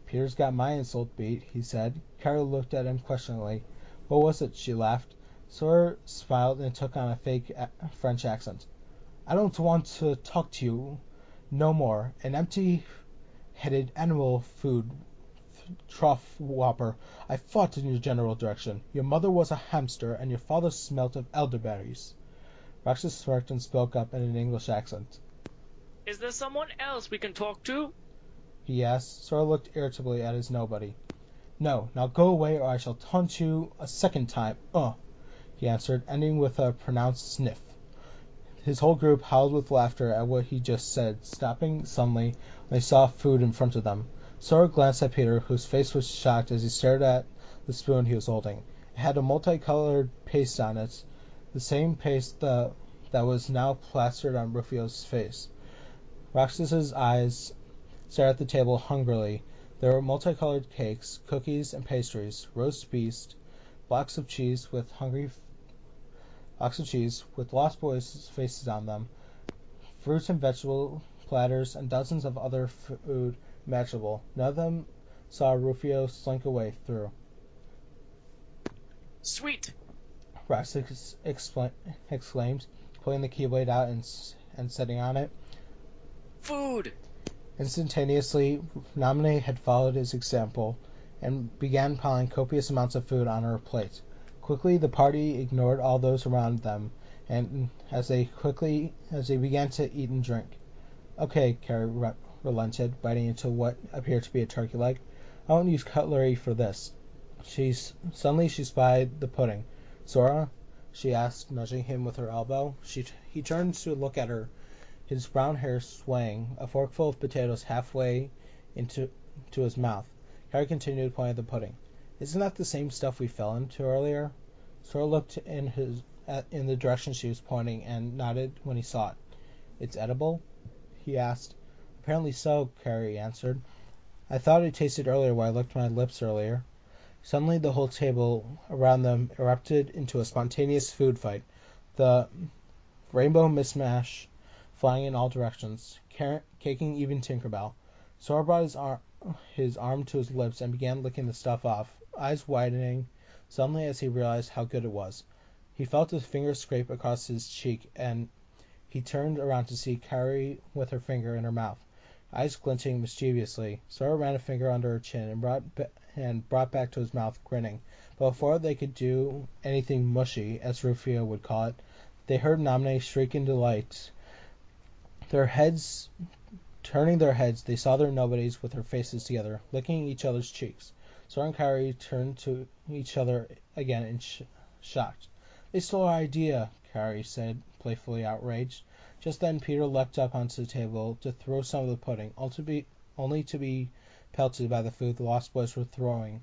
Peter's got my insult beat, he said. Kairi looked at him questioningly. What was it? She laughed. Sora smiled and took on a fake French accent. I don't want to talk to you no more. An empty-headed animal food trough whopper. I fought in your general direction. Your mother was a hamster, and your father smelt of elderberries. Roxas smirked and spoke up in an English accent. Is there someone else we can talk to? He asked. Sora looked irritably at his nobody. No, now go away or I shall taunt you a second time. He answered, ending with a pronounced sniff. His whole group howled with laughter at what he just said, stopping suddenly when they saw food in front of them. Sora glanced at Peter, whose face was shocked as he stared at the spoon he was holding. It had a multicolored paste on it, the same paste that was now plastered on Rufio's face. Roxas's eyes stared at the table hungrily. There were multicolored cakes, cookies, and pastries, roast beef, blocks of cheese with Lost Boys' faces on them, fruits and vegetable platters, and dozens of other food imaginable. None of them saw Rufio slink away through. Sweet! Roxas exclaimed, pulling the keyblade out and setting on it. Food! Instantaneously, Naminé had followed his example and began piling copious amounts of food on her plate. Quickly, the party ignored all those around them, and as they began to eat and drink. Okay, Kairi relented, biting into what appeared to be a turkey leg. I won't use cutlery for this. Suddenly she spied the pudding. Sora? She asked, nudging him with her elbow. He turned to look at her, his brown hair swaying, a forkful of potatoes halfway into his mouth. Kairi continued pointing at the pudding. Isn't that the same stuff we fell into earlier? Sora looked in the direction she was pointing and nodded when he saw it. It's edible? He asked. Apparently so, Kairi answered. I thought it tasted earlier while I licked my lips earlier. Suddenly the whole table around them erupted into a spontaneous food fight, the rainbow mismatch flying in all directions, caking even Tinkerbell. Sora brought his arm to his lips and began licking the stuff off, eyes widening suddenly as he realized how good it was. He felt his finger scrape across his cheek, and he turned around to see Kairi with her finger in her mouth, eyes glinting mischievously. Sora ran a finger under her chin and brought back to his mouth, grinning. But before they could do anything mushy, as Rufio would call it, they heard Naminé shriek in delight. Turning their heads, they saw their nobodies with their faces together, licking each other's cheeks. Sora and Kairi turned to each other again in shocked. "They stole our idea," Kairi said, playfully outraged. Just then Peter leapt up onto the table to throw some of the pudding, only to be pelted by the food the Lost Boys were throwing.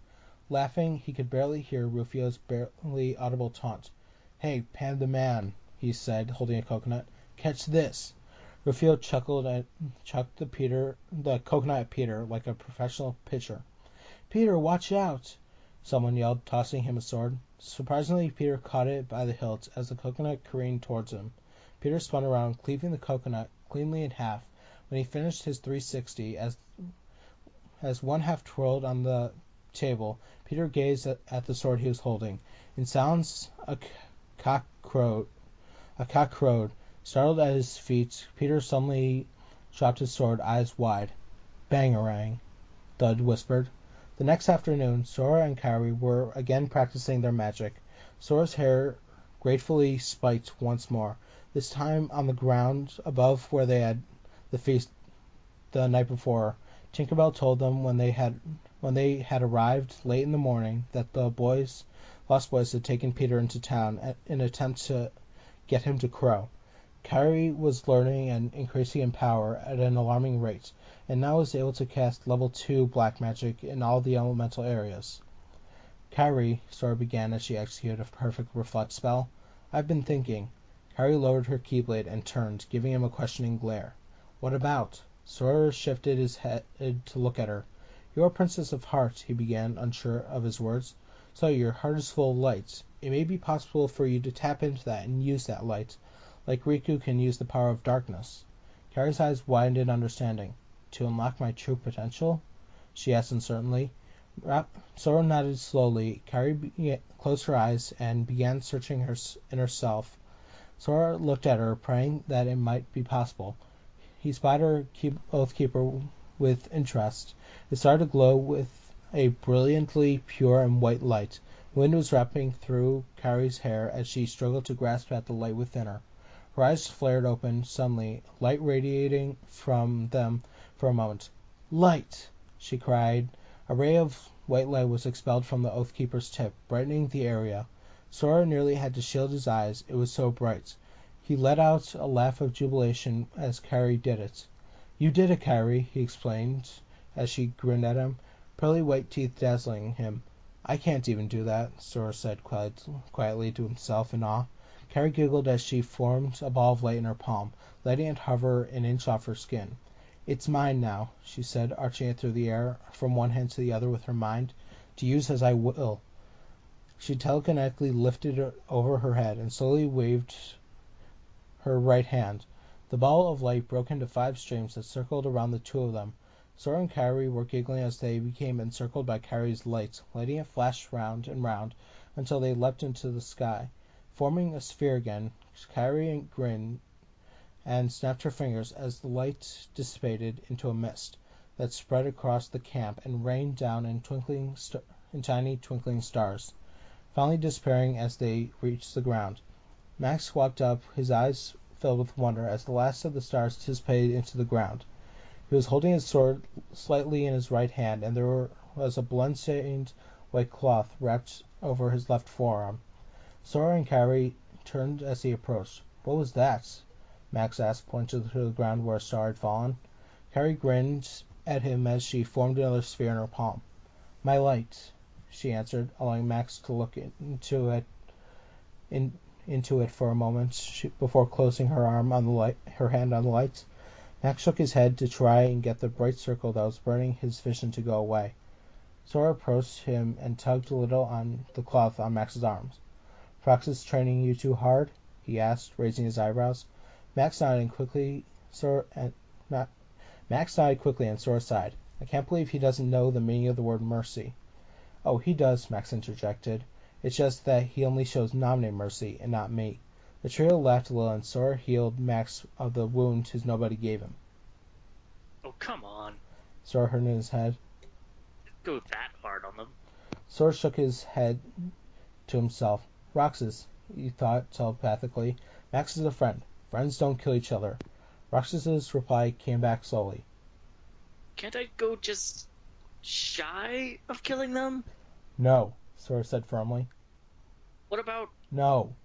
Laughing, he could barely hear Rufio's barely audible taunt. "Hey, Pan the Man," he said, holding a coconut. "Catch this!" Rufio chuckled and chucked the coconut at Peter like a professional pitcher. "Peter, watch out!" someone yelled, tossing him a sword. Surprisingly, Peter caught it by the hilt as the coconut careened towards him. Peter spun around, cleaving the coconut cleanly in half. When he finished his 360, as one half twirled on the table, Peter gazed at the sword he was holding. In silence, a cock crowed. Startled at his feat, Peter suddenly dropped his sword, eyes wide. "Bangarang," Thud whispered. The next afternoon, Sora and Kairi were again practicing their magic. Sora's hair gratefully spiked once more, this time on the ground above where they had the feast the night before. Tinker Bell told them when they had arrived late in the morning that the Lost Boys had taken Peter into town in an attempt to get him to crow. Kairi was learning and increasing in power at an alarming rate, and now was able to cast level 2 black magic in all the elemental areas. "Kairi," Sora began as she executed a perfect reflect spell, "I've been thinking." Kairi lowered her keyblade and turned, giving him a questioning glare. "What about?" Sora shifted his head to look at her. "You're a Princess of Heart," he began, unsure of his words. "So your heart is full of light. It may be possible for you to tap into that and use that light, like Riku can use the power of darkness." Kairi's eyes widened in understanding. "To unlock my true potential?" she asked uncertainly. Sora nodded slowly. Kairi closed her eyes and began searching in herself. Sora looked at her, praying that it might be possible. He spied her Oathkeeper with interest. It started to glow with a brilliantly pure and white light. Wind was wrapping through Kairi's hair as she struggled to grasp at the light within her. Her eyes flared open suddenly, light radiating from them for a moment. "Light!" she cried. A ray of white light was expelled from the Oathkeeper's tip, brightening the area. Sora nearly had to shield his eyes, it was so bright. He let out a laugh of jubilation as Kairi did it. "You did it, Kairi," he explained as she grinned at him, pearly white teeth dazzling him. "I can't even do that," Sora said quietly to himself in awe. Kairi giggled as she formed a ball of light in her palm, letting it hover an inch off her skin. "It's mine now," she said, arching it through the air from one hand to the other with her mind, "to use as I will." She telekinetically lifted it over her head and slowly waved her right hand. The ball of light broke into 5 streams that circled around the two of them. Sora and Kairi were giggling as they became encircled by Kairi's light, letting it flash round and round until they leapt into the sky. Forming a sphere again, Kairi grinned and snapped her fingers as the light dissipated into a mist that spread across the camp and rained down in tiny twinkling stars, finally disappearing as they reached the ground. Max walked up, his eyes filled with wonder as the last of the stars dissipated into the ground. He was holding his sword slightly in his right hand, and there was a blood-stained white cloth wrapped over his left forearm. Sora and Kairi turned as he approached. "What was that?" Max asked, pointing to the ground where a star had fallen. Kairi grinned at him as she formed another sphere in her palm. "My light," she answered, allowing Max to look into it for a moment before closing her hand on the light. Max shook his head to try and get the bright circle that was burning his vision to go away. Sora approached him and tugged a little on the cloth on Max's arms. "Practice training you too hard?" he asked, raising his eyebrows. Max nodded quickly, and Sora sighed. "I can't believe he doesn't know the meaning of the word mercy." "Oh, he does," Max interjected. It's just that he only shows Naminé mercy and not me. The trio laughed a little, and Sora healed Max of the wound his nobody gave him. Oh, come on. Sora hurt his head. Go that hard on them. Sora shook his head to himself. Roxas, he thought telepathically. Max is a friend. Friends don't kill each other. Roxas's reply came back slowly. Can't I go just shy of killing them? No, Sora said firmly. What about... No,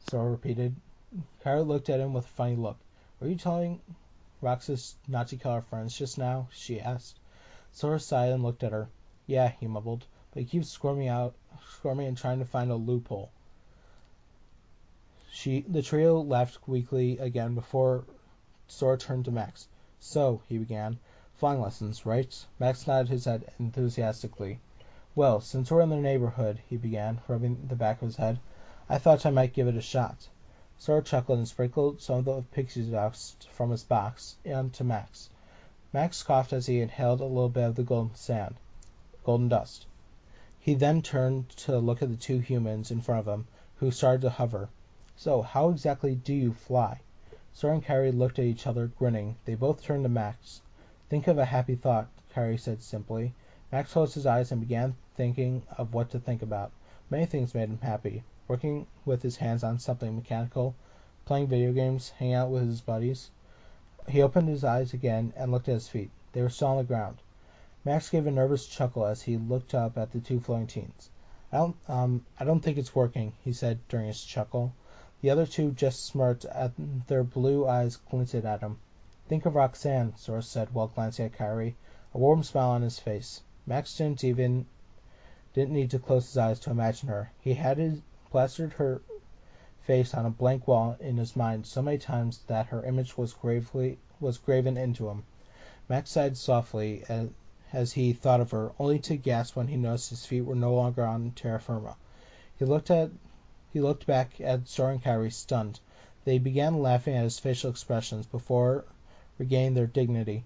Sora repeated. Kairi looked at him with a funny look. Were you telling Roxas not to kill our friends just now? She asked. Sora sighed and looked at her. Yeah, he mumbled, but he keeps squirming and trying to find a loophole. The trio laughed weakly again before Sora turned to Max. So, he began, flying lessons, right? Max nodded his head enthusiastically. Well, since we're in the neighborhood, he began, rubbing the back of his head, I thought I might give it a shot. Sora chuckled and sprinkled some of the pixie dust from his box onto Max. Max coughed as he inhaled a little bit of the golden dust. He then turned to look at the two humans in front of him, who started to hover. So, how exactly do you fly? Sora and Kairi looked at each other, grinning. They both turned to Max. Think of a happy thought, Kairi said simply. Max closed his eyes and began thinking of what to think about. Many things made him happy. Working with his hands on something mechanical, playing video games, hanging out with his buddies. He opened his eyes again and looked at his feet. They were still on the ground. Max gave a nervous chuckle as he looked up at the two floating teens. I don't think it's working, he said during his chuckle. The other two just smirked, and their blue eyes glinted at him. Think of Roxanne, Sora said while glancing at Kairi, a warm smile on his face. Max didn't need to close his eyes to imagine her. He had plastered her face on a blank wall in his mind so many times that her image was graven into him. Max sighed softly as he thought of her, only to gasp when he noticed his feet were no longer on terra firma. He looked back at Sora and Kairi, stunned. They began laughing at his facial expressions before regaining their dignity.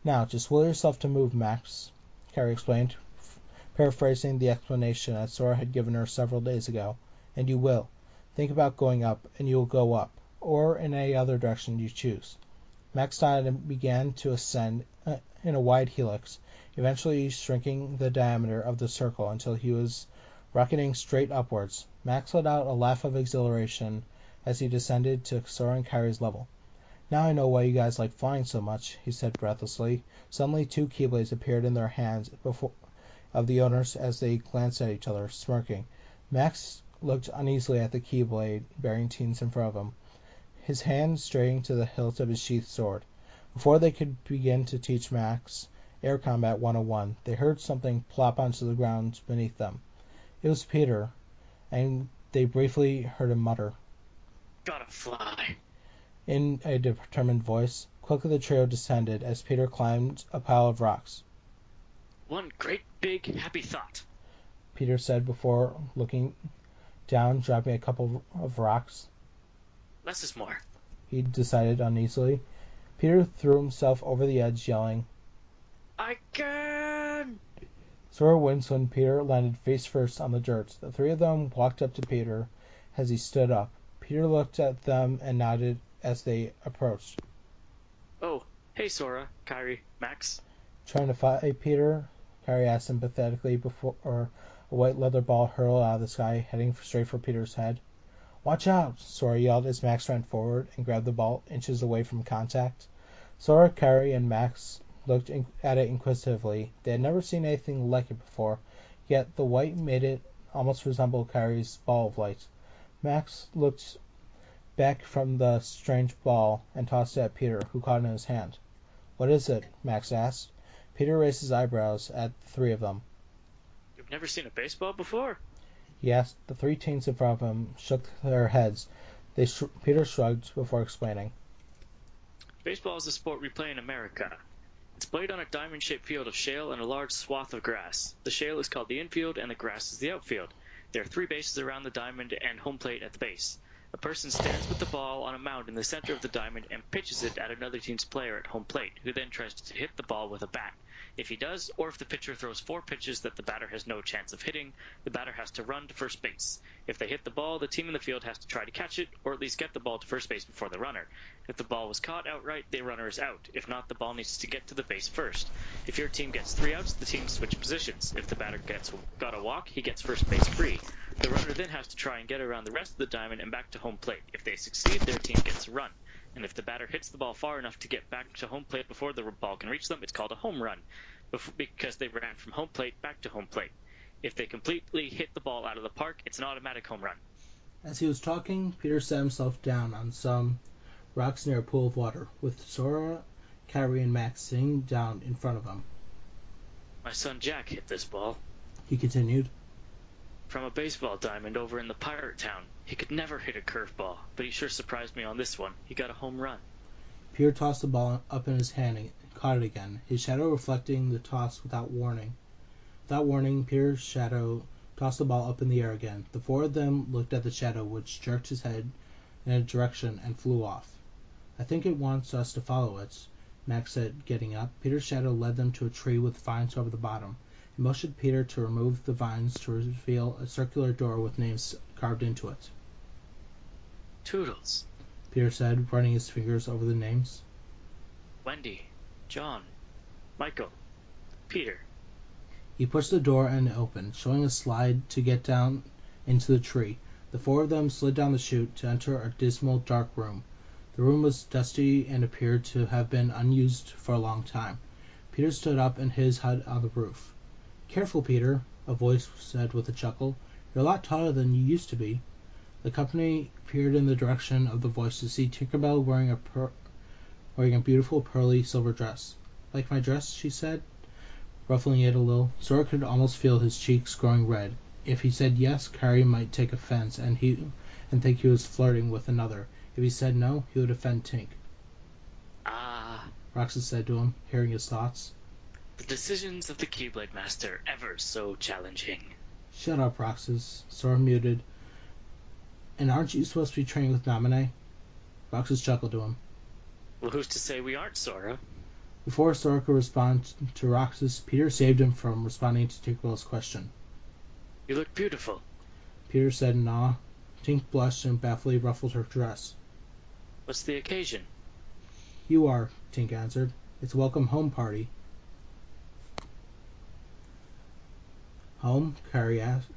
Now, just will yourself to move, Max, Kairi explained, paraphrasing the explanation that Sora had given her several days ago. And you will. Think about going up, and you will go up, or in any other direction you choose. Max nodded and began to ascend in a wide helix, eventually shrinking the diameter of the circle until he was rocketing straight upwards. Max let out a laugh of exhilaration as he descended to Sora and Kairi's level. Now I know why you guys like flying so much, he said breathlessly. Suddenly 2 keyblades appeared in their hands of the owners as they glanced at each other, smirking. Max looked uneasily at the keyblade-bearing teens in front of him, his hand straying to the hilt of his sheathed sword. Before they could begin to teach Max Air Combat 101, they heard something plop onto the ground beneath them. It was Peter, and they briefly heard him mutter, Gotta fly. In a determined voice. Quickly the trio descended as Peter climbed a pile of rocks. One great big happy thought, Peter said before looking down, dropping a couple of rocks. Less is more. He decided uneasily. Peter threw himself over the edge, yelling, I can! Sora winced when Peter landed face first on the dirt. The 3 of them walked up to Peter as he stood up. Peter looked at them and nodded as they approached. Oh, hey Sora, Kairi, Max. Trying to fight Peter? Kairi asked sympathetically before a white leather ball hurled out of the sky, heading straight for Peter's head. Watch out! Sora yelled as Max ran forward and grabbed the ball inches away from contact. Sora, Kairi, and Max looked at it inquisitively. They had never seen anything like it before, yet the white made it almost resemble Kairi's ball of light. Max looked back from the strange ball and tossed it at Peter, who caught it in his hand. What is it? Max asked. Peter raised his eyebrows at the 3 of them. You've never seen a baseball before? He asked. The 3 teens in front of him shook their heads. Peter shrugged before explaining. Baseball is a sport we play in America. It's played on a diamond-shaped field of shale and a large swath of grass. The shale is called the infield and the grass is the outfield. There are 3 bases around the diamond and home plate at the base. A person stands with the ball on a mound in the center of the diamond and pitches it at another team's player at home plate, who then tries to hit the ball with a bat. If he does, or if the pitcher throws 4 pitches that the batter has no chance of hitting, the batter has to run to first base. If they hit the ball, the team in the field has to try to catch it, or at least get the ball to first base before the runner. If the ball was caught outright, the runner is out. If not, the ball needs to get to the base first. If your team gets 3 outs, the team switch positions. If the batter got a walk, he gets first base free. The runner then has to try and get around the rest of the diamond and back to home plate. If they succeed, their team gets a run. And if the batter hits the ball far enough to get back to home plate before the ball can reach them, it's called a home run, because they ran from home plate back to home plate. If they completely hit the ball out of the park, it's an automatic home run. As he was talking, Peter sat himself down on some rocks near a pool of water, with Sora, Kairi, and Max sitting down in front of him. My son Jack hit this ball, he continued, from a baseball diamond over in the pirate town. He could never hit a curveball, but he sure surprised me on this one. He got a home run. Peter tossed the ball up in his hand and caught it again, his shadow reflecting the toss without warning. Without warning, Peter's shadow tossed the ball up in the air again. The 4 of them looked at the shadow, which jerked his head in a direction and flew off. I think it wants us to follow it, Max said, getting up. Peter's shadow led them to a tree with vines over the bottom. He motioned Peter to remove the vines to reveal a circular door with names carved into it. Toodles, Peter said, running his fingers over the names. Wendy, John, Michael, Peter. He pushed the door and it opened, showing a slide to get down into the tree. The 4 of them slid down the chute to enter a dismal, dark room. The room was dusty and appeared to have been unused for a long time. Peter stood up and hid his head on the roof. Careful, Peter, a voice said with a chuckle. You're a lot taller than you used to be. The company peered in the direction of the voice to see Tinker Bell wearing a beautiful pearly silver dress. Like my dress, she said, ruffling it a little. Sora could almost feel his cheeks growing red. If he said yes, Kairi might take offense and think he was flirting with another. If he said no, he would offend Tink. Ah, Roxas said to him, hearing his thoughts. The decisions of the Keyblade Master, ever so challenging. Shut up, Roxas. Sora muted. And aren't you supposed to be training with Naminé? Roxas chuckled to him. Well, who's to say we aren't, Sora? Before Sora could respond to Roxas, Peter saved him from responding to Tinkerbell's question. You look beautiful. Peter said in awe. Tink blushed and baffledly ruffled her dress. What's the occasion? You are, Tink answered. It's a welcome home party. Home? Kairi asked,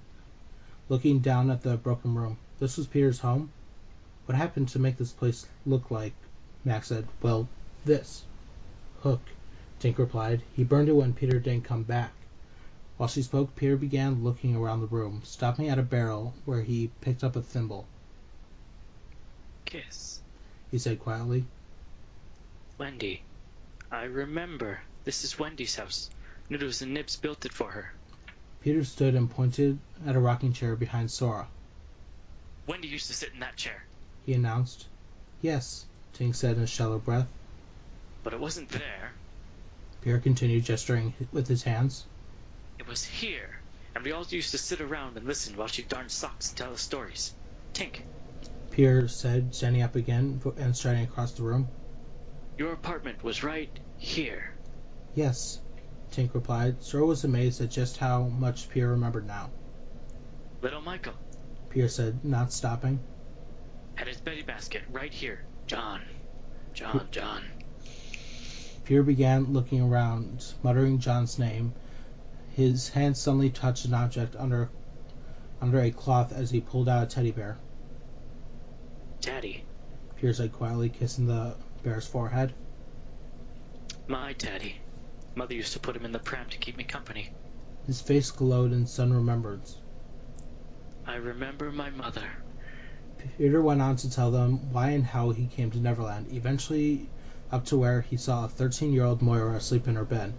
looking down at the broken room. This was Peter's home? What happened to make this place look like? Max said. Well, this. Hook, Tink replied. He burned it when Peter didn't come back. While she spoke, Peter began looking around the room, stopping at a barrel where he picked up a thimble. Kiss, he said quietly. Wendy. I remember. This is Wendy's house. Noodles and Nibs built it for her. Peter stood and pointed at a rocking chair behind Sora. Wendy used to sit in that chair, he announced. Yes, Tink said in a shallow breath. But it wasn't there. Peter continued, gesturing with his hands. It was here, and we all used to sit around and listen while she darned socks and tell us stories. Tink. Peter said, standing up again and striding across the room. Your apartment was right here. Yes, Tink replied. Sora was amazed at just how much Peter remembered now. Little Michael, Peter said, not stopping. Had his Betty basket right here. John. Peter began looking around, muttering John's name. His hand suddenly touched an object under a cloth as he pulled out a teddy bear. Daddy. Peter said quietly, kissing the bear's forehead. My daddy. Mother used to put him in the pram to keep me company. His face glowed in sudden remembrance. I remember my mother. Peter went on to tell them why and how he came to Neverland, eventually up to where he saw a 13-year-old Moira asleep in her bed.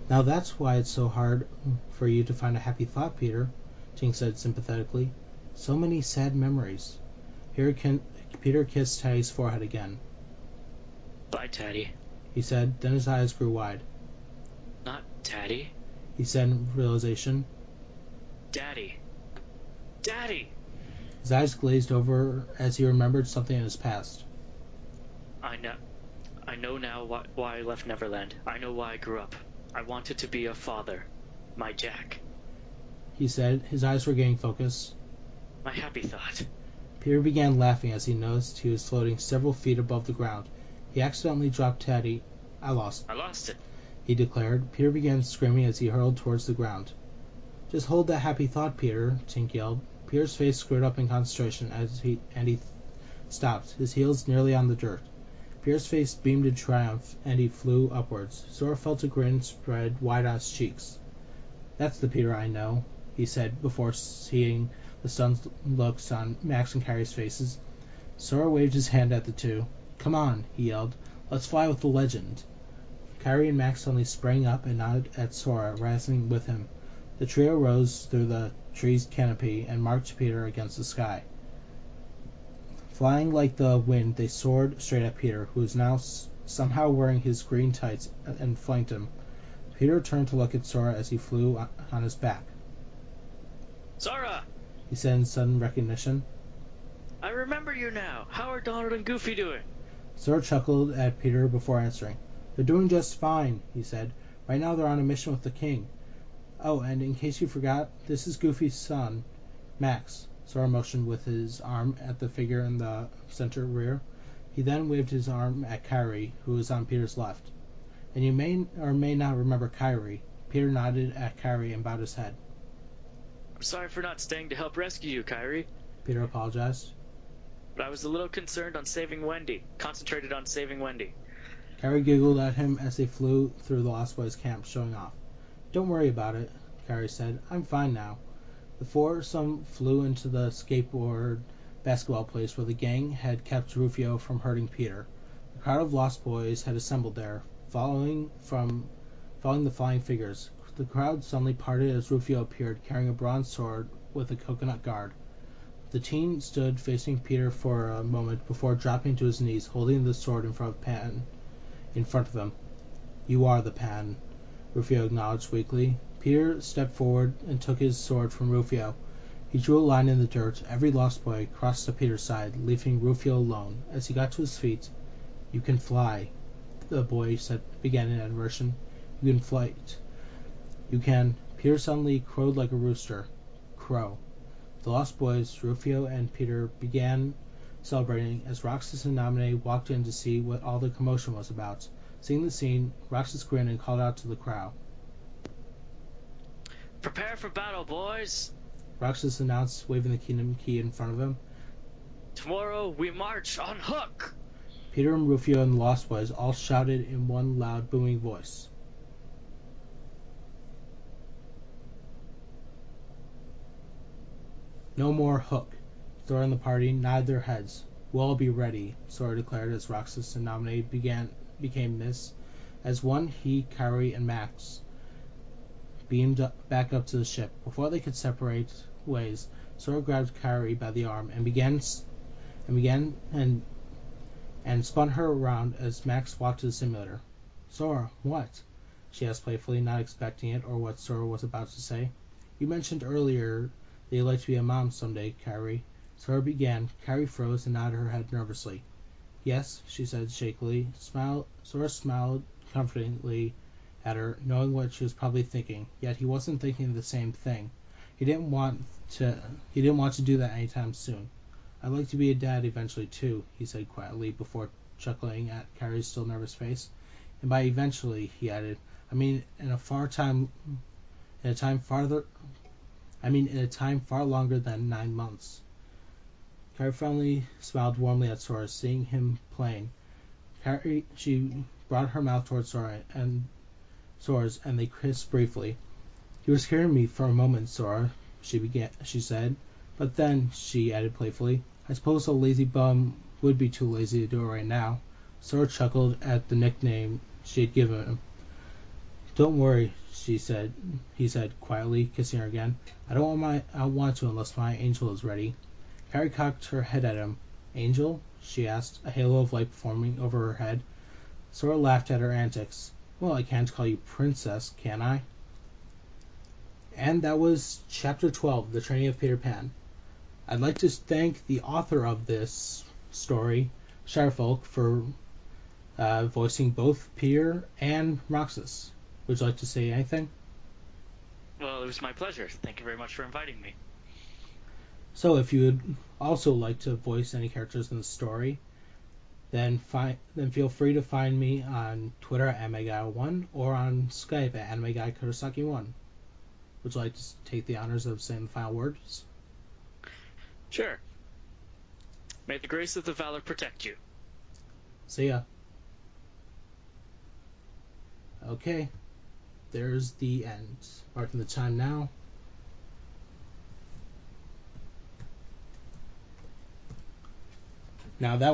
Now that's why it's so hard for you to find a happy thought, Peter, Tink said sympathetically. So many sad memories. Peter kissed Teddy's forehead again. Bye, Teddy, he said, then his eyes grew wide. Not Teddy, he said in realization. Daddy. Daddy! His eyes glazed over as he remembered something in his past. I know now why I left Neverland. I know why I grew up. I wanted to be a father. My Jack. He said, his eyes regaining focus. My happy thought. Peter began laughing as he noticed he was floating several feet above the ground. He accidentally dropped Teddy. I lost it, he declared. Peter began screaming as he hurled towards the ground. Just hold that happy thought, Peter, Tink yelled. Peter's face screwed up in concentration and he stopped, his heels nearly on the dirt. Peter's face beamed in triumph, and he flew upwards. Sora felt a grin spread wide on his cheeks. That's the Peter I know, he said, before seeing the stunned looks on Max and Kairi's faces. Sora waved his hand at the two. Come on, he yelled. Let's fly with the legend. Kairi and Max suddenly sprang up and nodded at Sora, rising with him. The trio rose through the tree's canopy and marched Peter against the sky. Flying like the wind, they soared straight at Peter, who was now somehow wearing his green tights, and flanked him. Peter turned to look at Sora as he flew on his back. Sora! He said in sudden recognition. I remember you now. How are Donald and Goofy doing? Sora chuckled at Peter before answering. They're doing just fine, he said. Right now they're on a mission with the king. Oh, and in case you forgot, this is Goofy's son, Max. Sora motioned with his arm at the figure in the center rear. He then waved his arm at Kairi, who was on Peter's left. And you may or may not remember Kairi. Peter nodded at Kairi and bowed his head. I'm sorry for not staying to help rescue you, Kairi. Peter apologized. But I was a little concerned on saving Wendy. Concentrated on saving Wendy. Kairi giggled at him as they flew through the Lost Boys camp, showing off. Don't worry about it, Kairi said. I'm fine now. The foursome flew into the skateboard basketball place where the gang had kept Rufio from hurting Peter. A crowd of Lost Boys had assembled there, following the flying figures. The crowd suddenly parted as Rufio appeared, carrying a bronze sword with a coconut guard. The teen stood facing Peter for a moment before dropping to his knees, holding the sword in front of him. You are the Pan, Rufio acknowledged weakly. Peter stepped forward and took his sword from Rufio. He drew a line in the dirt. Every Lost Boy crossed to Peter's side, leaving Rufio alone. As he got to his feet, You can fly, the boy began in admiration. You can fight. You can. Peter suddenly crowed like a rooster. Crow. The Lost Boys, Rufio and Peter, began celebrating as Roxas and Naminé walked in to see what all the commotion was about. Seeing the scene, Roxas grinned and called out to the crowd. Prepare for battle, boys! Roxas announced, waving the kingdom key in front of him. Tomorrow we march on Hook! Peter and Rufio and the Lost Boys all shouted in one loud, booming voice. No more Hook. Sora and the party nodded their heads. We'll all be ready, Sora declared as Roxas and Naminé became mist. As one, he, Kairi, and Max beamed back up to the ship. Before they could separate ways, Sora grabbed Kairi by the arm and spun her around as Max walked to the simulator. Sora, what? She asked playfully, not expecting it or what Sora was about to say. You mentioned earlier that you'd like to be a mom someday, Kairi. Sora began. Kairi froze and nodded her head nervously. Yes, she said shakily. Sora smiled confidently at her, knowing what she was probably thinking. Yet he wasn't thinking the same thing. He didn't want to do that anytime soon. I'd like to be a dad eventually too, he said quietly before chuckling at Kairi's still nervous face. And by eventually, he added, in a time far longer than 9 months. Kairi finally smiled warmly at Sora, seeing him playing. She brought her mouth towards Sora's, and they kissed briefly. You were scaring me for a moment, Sora, she said. But then, she added playfully, I suppose a lazy bum would be too lazy to do it right now. Sora chuckled at the nickname she had given him. Don't worry, he said quietly, kissing her again. I don't want to unless my angel is ready. Kairi cocked her head at him. Angel? She asked, a halo of light forming over her head. Sora laughed at her antics. Well, I can't call you princess, can I? And that was Chapter 12, The Training of Peter Pan. I'd like to thank the author of this story, Shire for voicing both Peter and Roxas. Would you like to say anything? Well, it was my pleasure. Thank you very much for inviting me. So if you would also like to voice any characters in the story, then feel free to find me on Twitter at AnimeGuy1 or on Skype at AnimeGuyKurosaki1. Would you like to take the honors of saying the final words? Sure. May the grace of the Valor protect you. See ya. Okay. There's the end. Marking the time now. Now that